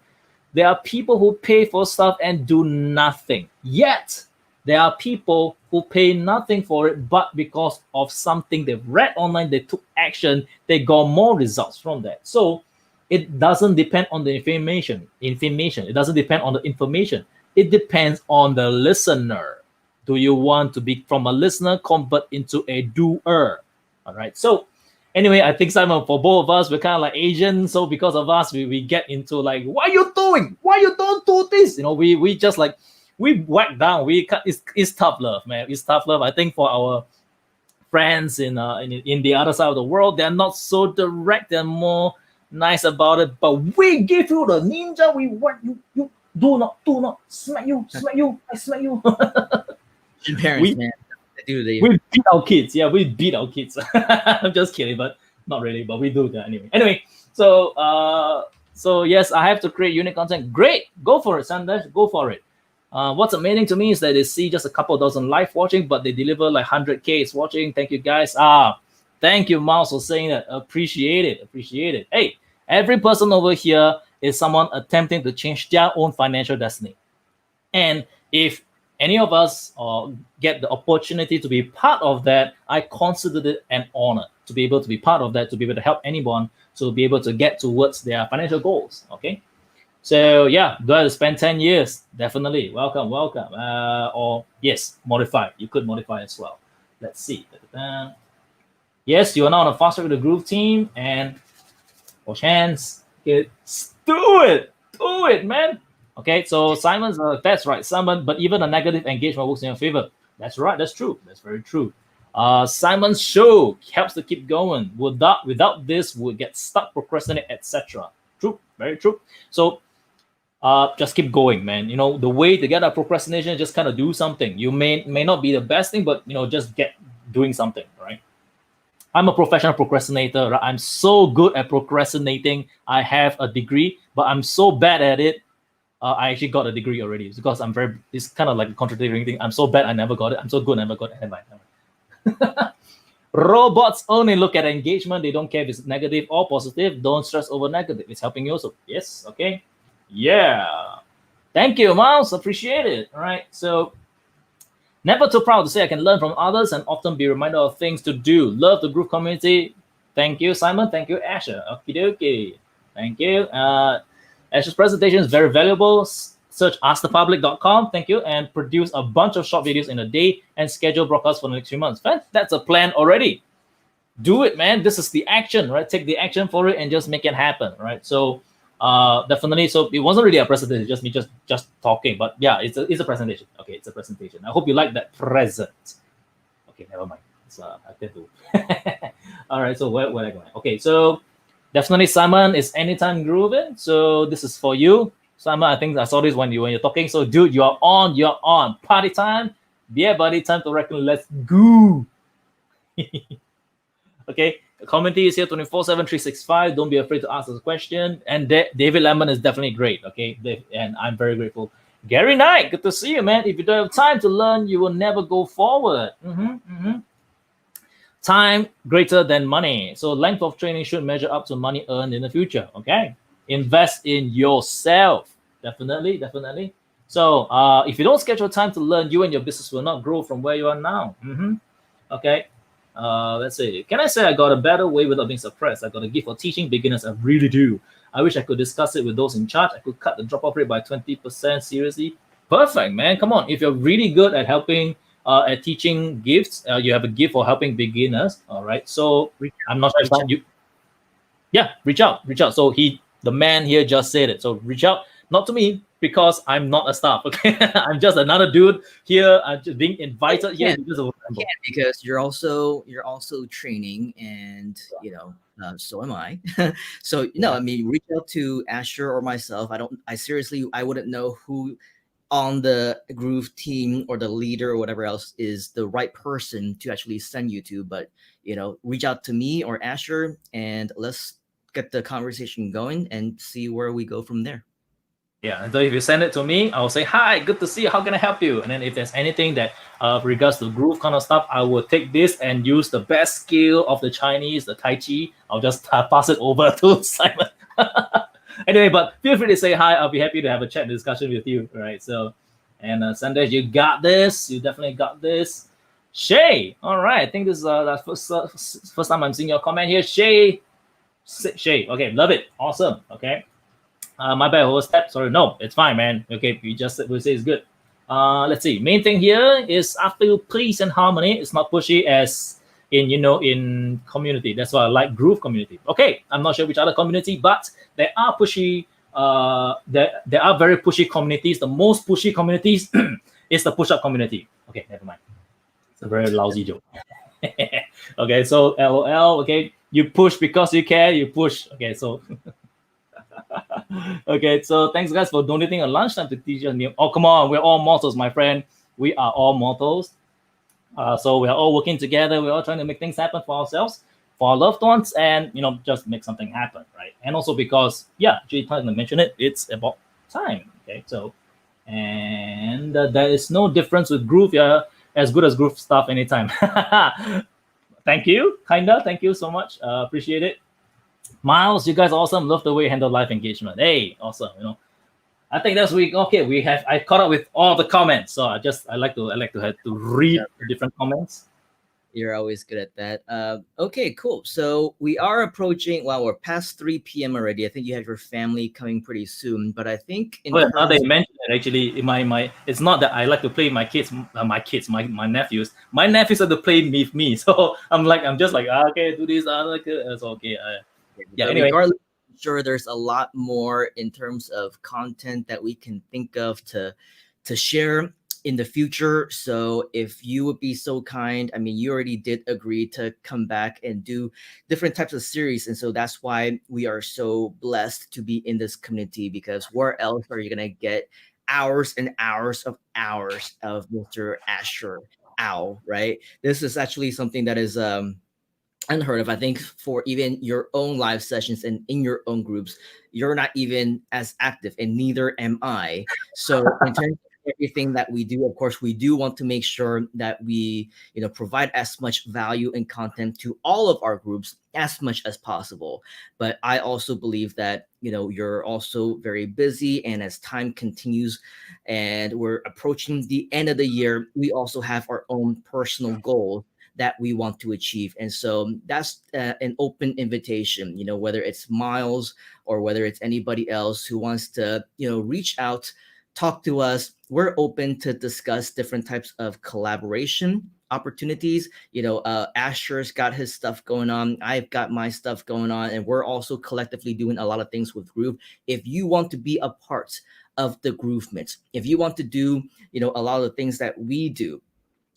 There are people who pay for stuff and do nothing. Yet, there are people who pay nothing for it, but because of something they've read online, they took action, they got more results from that. So, it doesn't depend on the information. It doesn't depend on the information. It depends on the listener. Do you want to be from a listener convert into a doer? All right. So, anyway, I think, Simon, for both of us, we're kind of like Asian. So because of us, we get into like, what are you doing? Why you don't do this? We just like, we whack down. It's tough love, man. It's tough love. I think for our friends in the other side of the world, they're not so direct. They're more nice about it. But we give you the ninja. We want you do not smack you. I smack you. Parents, man. We beat our kids. Yeah, we beat our kids. I'm just kidding, but not really. But we do that anyway. Anyway, so yes, I have to create unique content. Great, go for it, Sandesh. Go for it. What's amazing to me is that they see just a couple dozen live watching, but they deliver like 100K is watching. Thank you, guys. Thank you, Miles, for saying that. Appreciate it. Hey, every person over here is someone attempting to change their own financial destiny. And if any of us get the opportunity to be part of that, I consider it an honor to be able to be part of that, to be able to help anyone to be able to get towards their financial goals. Okay. So yeah, do I have to spend 10 years? Definitely. Welcome. Or yes, modify. You could modify as well. Let's see. Yes, you are now on a fast track with the Groove team and wash hands. Do it, man. Okay, so Simon's that's right, Simon. But even a negative engagement works in your favor. That's right. That's true. That's very true. Simon's show helps to keep going. Without this, we'll get stuck, procrastinate, etc. True. Very true. So just keep going, man. You know, the way to get out of procrastination is just kind of do something. You may not be the best thing, but just get doing something, right? I'm a professional procrastinator. Right? I'm so good at procrastinating. I have a degree, but I'm so bad at it. I actually got a degree already because it's kind of like a contradictory thing. I'm so bad, I never got it. I'm so good, I never got it. Never mind. Robots only look at engagement. They don't care if it's negative or positive. Don't stress over negative. It's helping you also. Yes, okay. Yeah. Thank you, Miles. Appreciate it. All right. So, never too proud to say I can learn from others and often be reminded of things to do. Love the group community. Thank you, Simon. Thank you, Asher. Okie dokie. Thank you. Asher's presentation is very valuable. Search askthepublic.com. Thank you. And produce a bunch of short videos in a day and schedule broadcasts for the next 3 months. That's a plan already. Do it, man. This is the action, right? Take the action for it and just make it happen, right? So definitely. So it wasn't really a presentation, just me just talking. But yeah, it's a presentation. Okay, it's a presentation. I hope you like that present. Okay, never mind. I tend to. All right. So where I going? Okay, so definitely Simon is anytime grooving. So this is for you. Simon, I think I saw this when you're talking. So, dude, you're on. Party time. Yeah, buddy, time to reckon. Let's go. Okay, the community is here 24/7, 365. Don't be afraid to ask us a question. And David Lemon is definitely great. Okay, and I'm very grateful. Gary Knight, good to see you, man. If you don't have time to learn, you will never go forward. Time greater than money. So length of training should measure up to money earned in the future. Okay. Invest in yourself. Definitely. So if you don't schedule time to learn, you and your business will not grow from where you are now. Okay. Let's see. Can I say I got a better way without being suppressed? I got a gift for teaching beginners. I really do. I wish I could discuss it with those in charge. I could cut the drop-off rate by 20%. Seriously. Perfect, man. Come on. If you're really good at helping, at teaching gifts, you have a gift for helping beginners. All right. So I'm not sure you. Yeah, reach out. So the man here just said it. So reach out, not to me because I'm not a staff. Okay, I'm just another dude here. I'm just being invited here because you're also training, and so am I. So I mean, reach out to Asher or myself. I wouldn't know who on the Groove team or the leader or whatever else is the right person to actually send you to, but reach out to me or Asher and let's get the conversation going and see where we go from there. Yeah, and so if you send it to me, I'll say, hi, good to see you. How can I help you? And then if there's anything that regards to groove kind of stuff, I will take this and use the best skill of the Chinese, the Tai Chi. I'll just pass it over to Simon. Anyway, but feel free to say hi. I'll be happy to have a chat discussion with you. Right. So, and Sandesh, you got this. You definitely got this. Shay. All right. I think this is the first time I'm seeing your comment here. Shay. Okay, love it. Awesome. Okay. My bad, whole step. Sorry, no, it's fine, man. Okay, we say it's good. Let's see. Main thing here is after peace and harmony. It's not pushy as in community. That's why I like Groove community. Okay, I'm not sure which other community, but there are pushy. There are very pushy communities. The most pushy communities is the push-up community. Okay, never mind. It's a very lousy joke. Okay, so LOL. Okay, you push because you care. You push. Okay, so. Okay, so thanks guys for donating a lunchtime to teach us new. Oh, come on, we're all mortals, my friend. We are all mortals. So we are all working together. We're all trying to make things happen for ourselves, for our loved ones, and just make something happen, right? And also because, Jay Tyler mentioned it, it's about time. Okay, so and there is no difference with Groove. Yeah, as good as Groove stuff anytime. Thank you, kinda. Thank you so much. Appreciate it. Miles, you guys are awesome. Love the way you handle live engagement. Hey, awesome. I think that's week. Okay, I caught up with all the comments. So I like to have to read the different comments. You're always good at that. Okay, cool. So we are approaching, we're past 3 p.m. already. I think you have your family coming pretty soon, but I think now they mentioned it actually. My it's not that I like to play my nephews. My nephews have to play with me. So I'm just like, okay, do this. It's okay. Anyway, regardless, sure there's a lot more in terms of content that we can think of to share in the future. So if you would be so kind, I mean, you already did agree to come back and do different types of series. And so that's why we are so blessed to be in this community, because where else are you going to get hours and hours of Mr. Asher Owl, right? This is actually something that is unheard of. I think for even your own live sessions and in your own groups, you're not even as active, and neither am I. So in terms of everything that we do, of course, we do want to make sure that we, provide as much value and content to all of our groups as much as possible. But I also believe that, you're also very busy, and as time continues and we're approaching the end of the year, we also have our own personal goals that we want to achieve. And so that's an open invitation, whether it's Miles or whether it's anybody else who wants to, reach out, talk to us. We're open to discuss different types of collaboration opportunities. Asher's got his stuff going on. I've got my stuff going on, and we're also collectively doing a lot of things with Groove. If you want to be a part of the Groovements, if you want to do, a lot of the things that we do,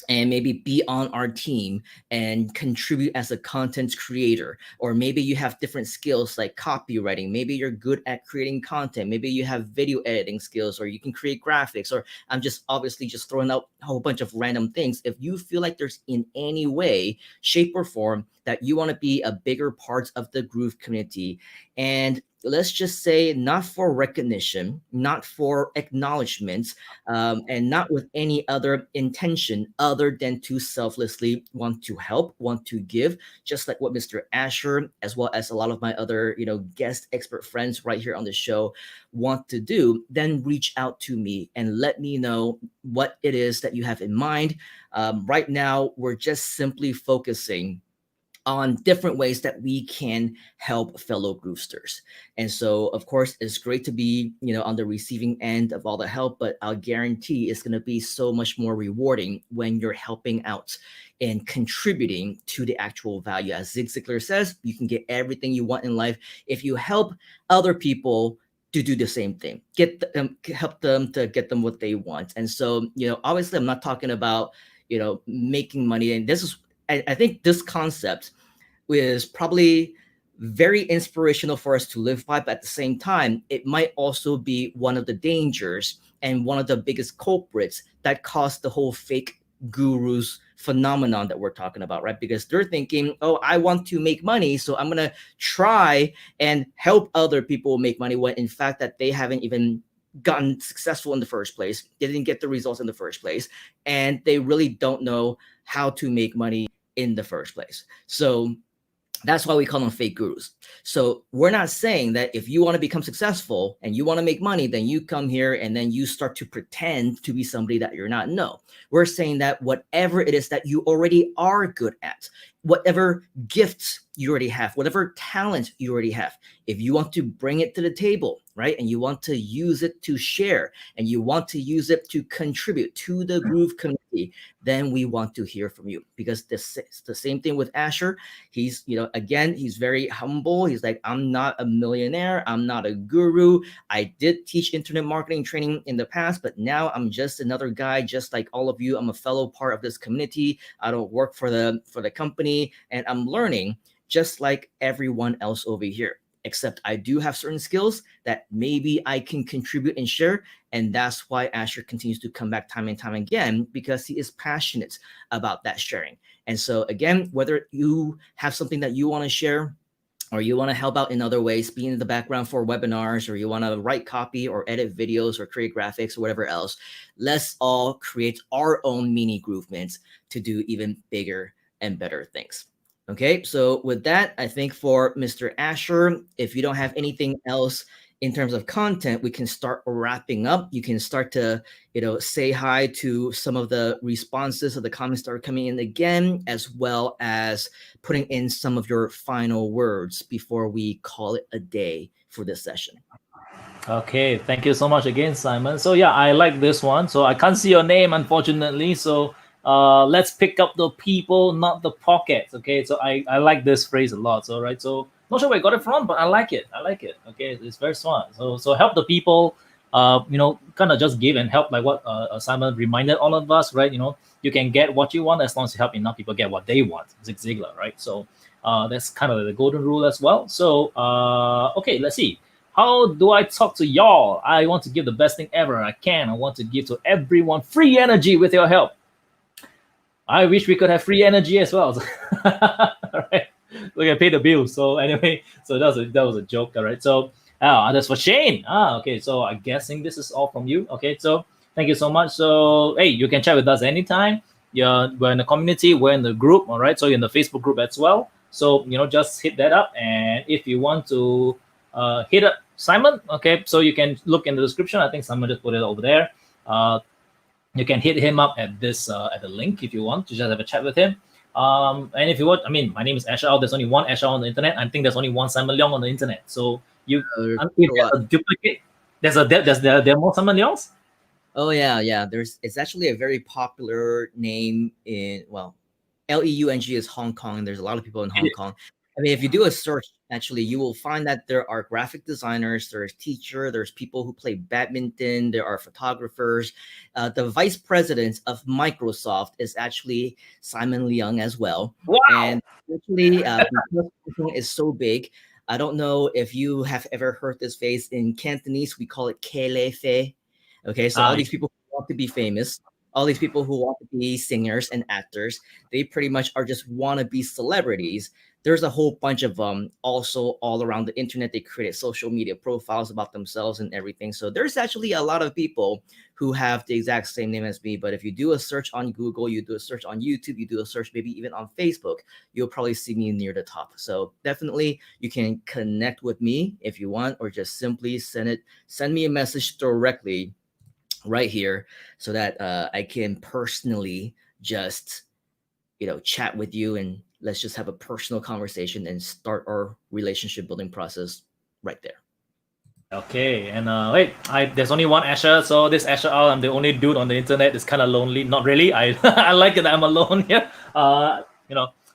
and maybe be on our team and contribute as a content creator, or maybe you have different skills like copywriting, maybe you're good at creating content, maybe you have video editing skills, or you can create graphics, or I'm just obviously just throwing out a whole bunch of random things. If you feel like there's in any way, shape, or form that you want to be a bigger part of the Groove community, and let's just say not for recognition, not for acknowledgement, and not with any other intention other than to selflessly want to help, want to give, just like what Mr. Asher, as well as a lot of my other, guest expert friends right here on the show want to do, then reach out to me and let me know what it is that you have in mind. Right now, we're just simply focusing on different ways that we can help fellow Groovesters. And so, of course, it's great to be, on the receiving end of all the help, but I'll guarantee it's going to be so much more rewarding when you're helping out and contributing to the actual value. As Zig Ziglar says, you can get everything you want in life if you help other people to do the same thing, help them to get them what they want. And so, obviously I'm not talking about, making money. And this is, I think this concept is probably very inspirational for us to live by, but at the same time, it might also be one of the dangers and one of the biggest culprits that caused the whole fake gurus phenomenon that we're talking about, right? Because they're thinking, oh, I want to make money, so I'm gonna try and help other people make money, when in fact that they haven't even gotten successful in the first place. They didn't get the results in the first place, and they really don't know how to make money in the first place. So that's why we call them fake gurus. So we're not saying that if you want to become successful and you want to make money, then you come here and then you start to pretend to be somebody that you're not. No, we're saying that whatever it is that you already are good at, whatever gifts you already have, whatever talent you already have, if you want to bring it to the table, right, and you want to use it to share, and you want to use it to contribute to the Groove community, then we want to hear from you. Because it's the same thing with Asher. He's, again, he's very humble. He's like, I'm not a millionaire. I'm not a guru. I did teach internet marketing training in the past, but now I'm just another guy, just like all of you. I'm a fellow part of this community. I don't work for the company, and I'm learning just like everyone else over here. Except I do have certain skills that maybe I can contribute and share. And that's why Asher continues to come back time and time again, because he is passionate about that sharing. And so again, whether you have something that you want to share, or you want to help out in other ways, be in the background for webinars, or you want to write copy or edit videos or create graphics or whatever else, let's all create our own mini Groovements to do even bigger and better things. Okay, so with that, I think for Mr. Asher, if you don't have anything else in terms of content, we can start wrapping up. You can start to, say hi to some of the responses of the comments that are coming in again, as well as putting in some of your final words before we call it a day for this session. Okay, thank you so much again, Simon. So yeah, I like this one. So I can't see your name, unfortunately. So let's pick up the people, not the pockets. Okay, so I like this phrase a lot. So right, so Not sure where I got it from, but I like it. Okay, it's very smart. So help the people. Kind of just give and help, like what Simon reminded all of us, right? You can get what you want as long as you help enough people get what they want. Zig Ziglar, right? So that's kind of the golden rule as well. So okay, let's see. How do I talk to y'all? I want to give the best thing ever I can. I want to give to everyone free energy with your help. I wish we could have free energy as well. All right, we can pay the bills. So anyway, so that was a joke. All right. So that's for Shane. Okay. So I'm guessing this is all from you. Okay. So thank you so much. So hey, you can chat with us anytime. Yeah, we're in the community. We're in the group. All right. So you're in the Facebook group as well. So just hit that up. And if you want to hit up Simon, okay, so you can look in the description. I think Simon just put it over there. You can hit him up at this at the link if you want to just have a chat with him. And if you want, my name is Asher. There's only one Asher on the internet. I think there's only one Simon Leung on the internet. So if there's a duplicate, there are more Simon Leungs. Oh yeah. It's actually a very popular name in Leung is Hong Kong. There's a lot of people in Hong Kong. If you do a search, actually, you will find that there are graphic designers, there's teacher, there's people who play badminton, there are photographers. The vice president of Microsoft is actually Simon Leung as well. Wow. And actually, because Hong Kong is so big, I don't know if you have ever heard this phrase in Cantonese. We call it Kele Fe. Okay, so all these people who want to be famous, all these people who want to be singers and actors, they pretty much are just wannabe celebrities. There's a whole bunch of also all around the internet. They created social media profiles about themselves and everything. So there's actually a lot of people who have the exact same name as me. But if you do a search on Google, you do a search on YouTube, you do a search maybe even on Facebook, you'll probably see me near the top. So definitely you can connect with me if you want, or just simply send me a message directly right here so that I can personally just chat with you, and let's just have a personal conversation and start our relationship building process right there. Okay, and wait, there's only one Asher, so this Asher out, I'm the only dude on the internet. It's kind of lonely. Not really. I I like it that I'm alone here.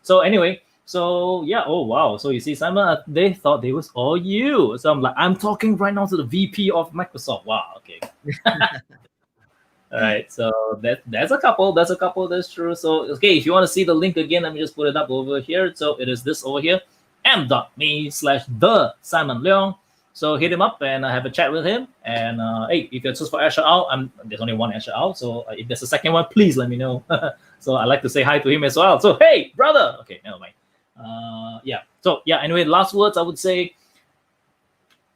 So anyway, so yeah. Oh wow. So you see, Simon, they thought they was all you. So I'm talking right now to the VP of Microsoft. Wow. Okay. All right, so that's a couple. That's true. So okay, if you want to see the link again, let me just put it up over here. So it is this over here, m.me/the Simon Leung. So hit him up and have a chat with him. And hey, if you're just for Asher Al, there's only one Asher Al. So if there's a second one, please let me know. So I like to say hi to him as well. So hey, brother. Okay, never mind. Yeah. So yeah. Anyway, last words I would say,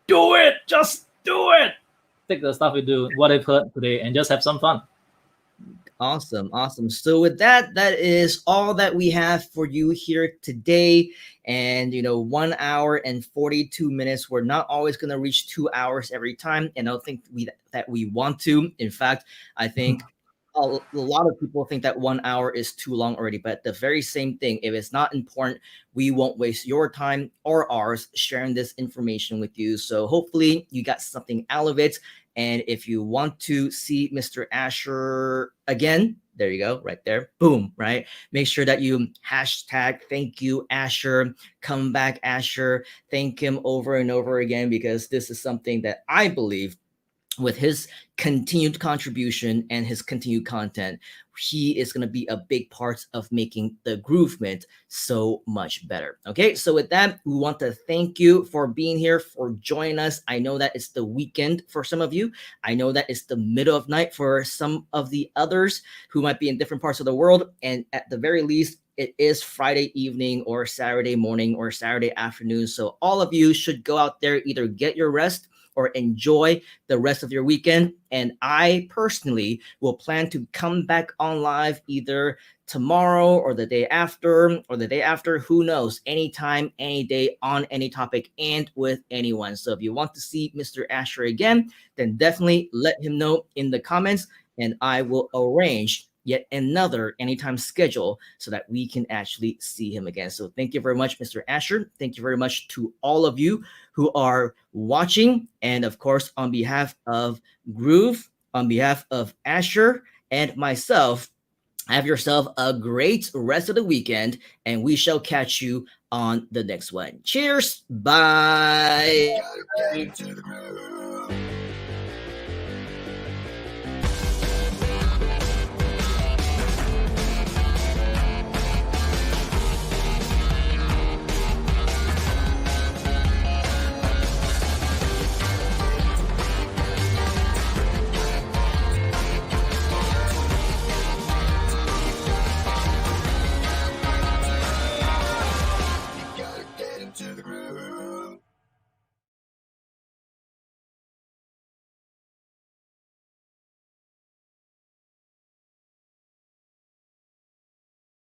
do it. Just do it. Take the stuff we do, what I've heard today, and just have some fun. Awesome. So with that is all that we have for you here today. And 1 hour and 42 minutes. We're not always going to reach 2 hours every time, and I don't think that we want to. In fact, I think a lot of people think that 1 hour is too long already, but the very same thing, if it's not important, we won't waste your time or ours sharing this information with you. So hopefully you got something out of it. And if you want to see Mr. Asher again, there you go, right there, boom, right? Make sure that you hashtag thank you Asher, come back Asher, thank him over and over again, because this is something that I believe, with his continued contribution and his continued content, he is going to be a big part of making the Groovement so much better. Okay, so with that, we want to thank you for being here, for joining us. I know that it's the weekend for some of you. I know that it's the middle of night for some of the others who might be in different parts of the world. And at the very least, it is Friday evening or Saturday morning or Saturday afternoon. So all of you should go out there, either get your rest or enjoy the rest of your weekend. And I personally will plan to come back on live either tomorrow or the day after, who knows, anytime, any day, on any topic and with anyone. So if you want to see Mr. Asher again, then definitely let him know in the comments, and I will arrange yet another anytime schedule so that we can actually see him again. So thank you very much, Mr. Asher. Thank you very much to all of you who are watching. And of course, on behalf of Groove, on behalf of Asher and myself, Have yourself a great rest of the weekend, and we shall catch you on the next one. Cheers. Bye.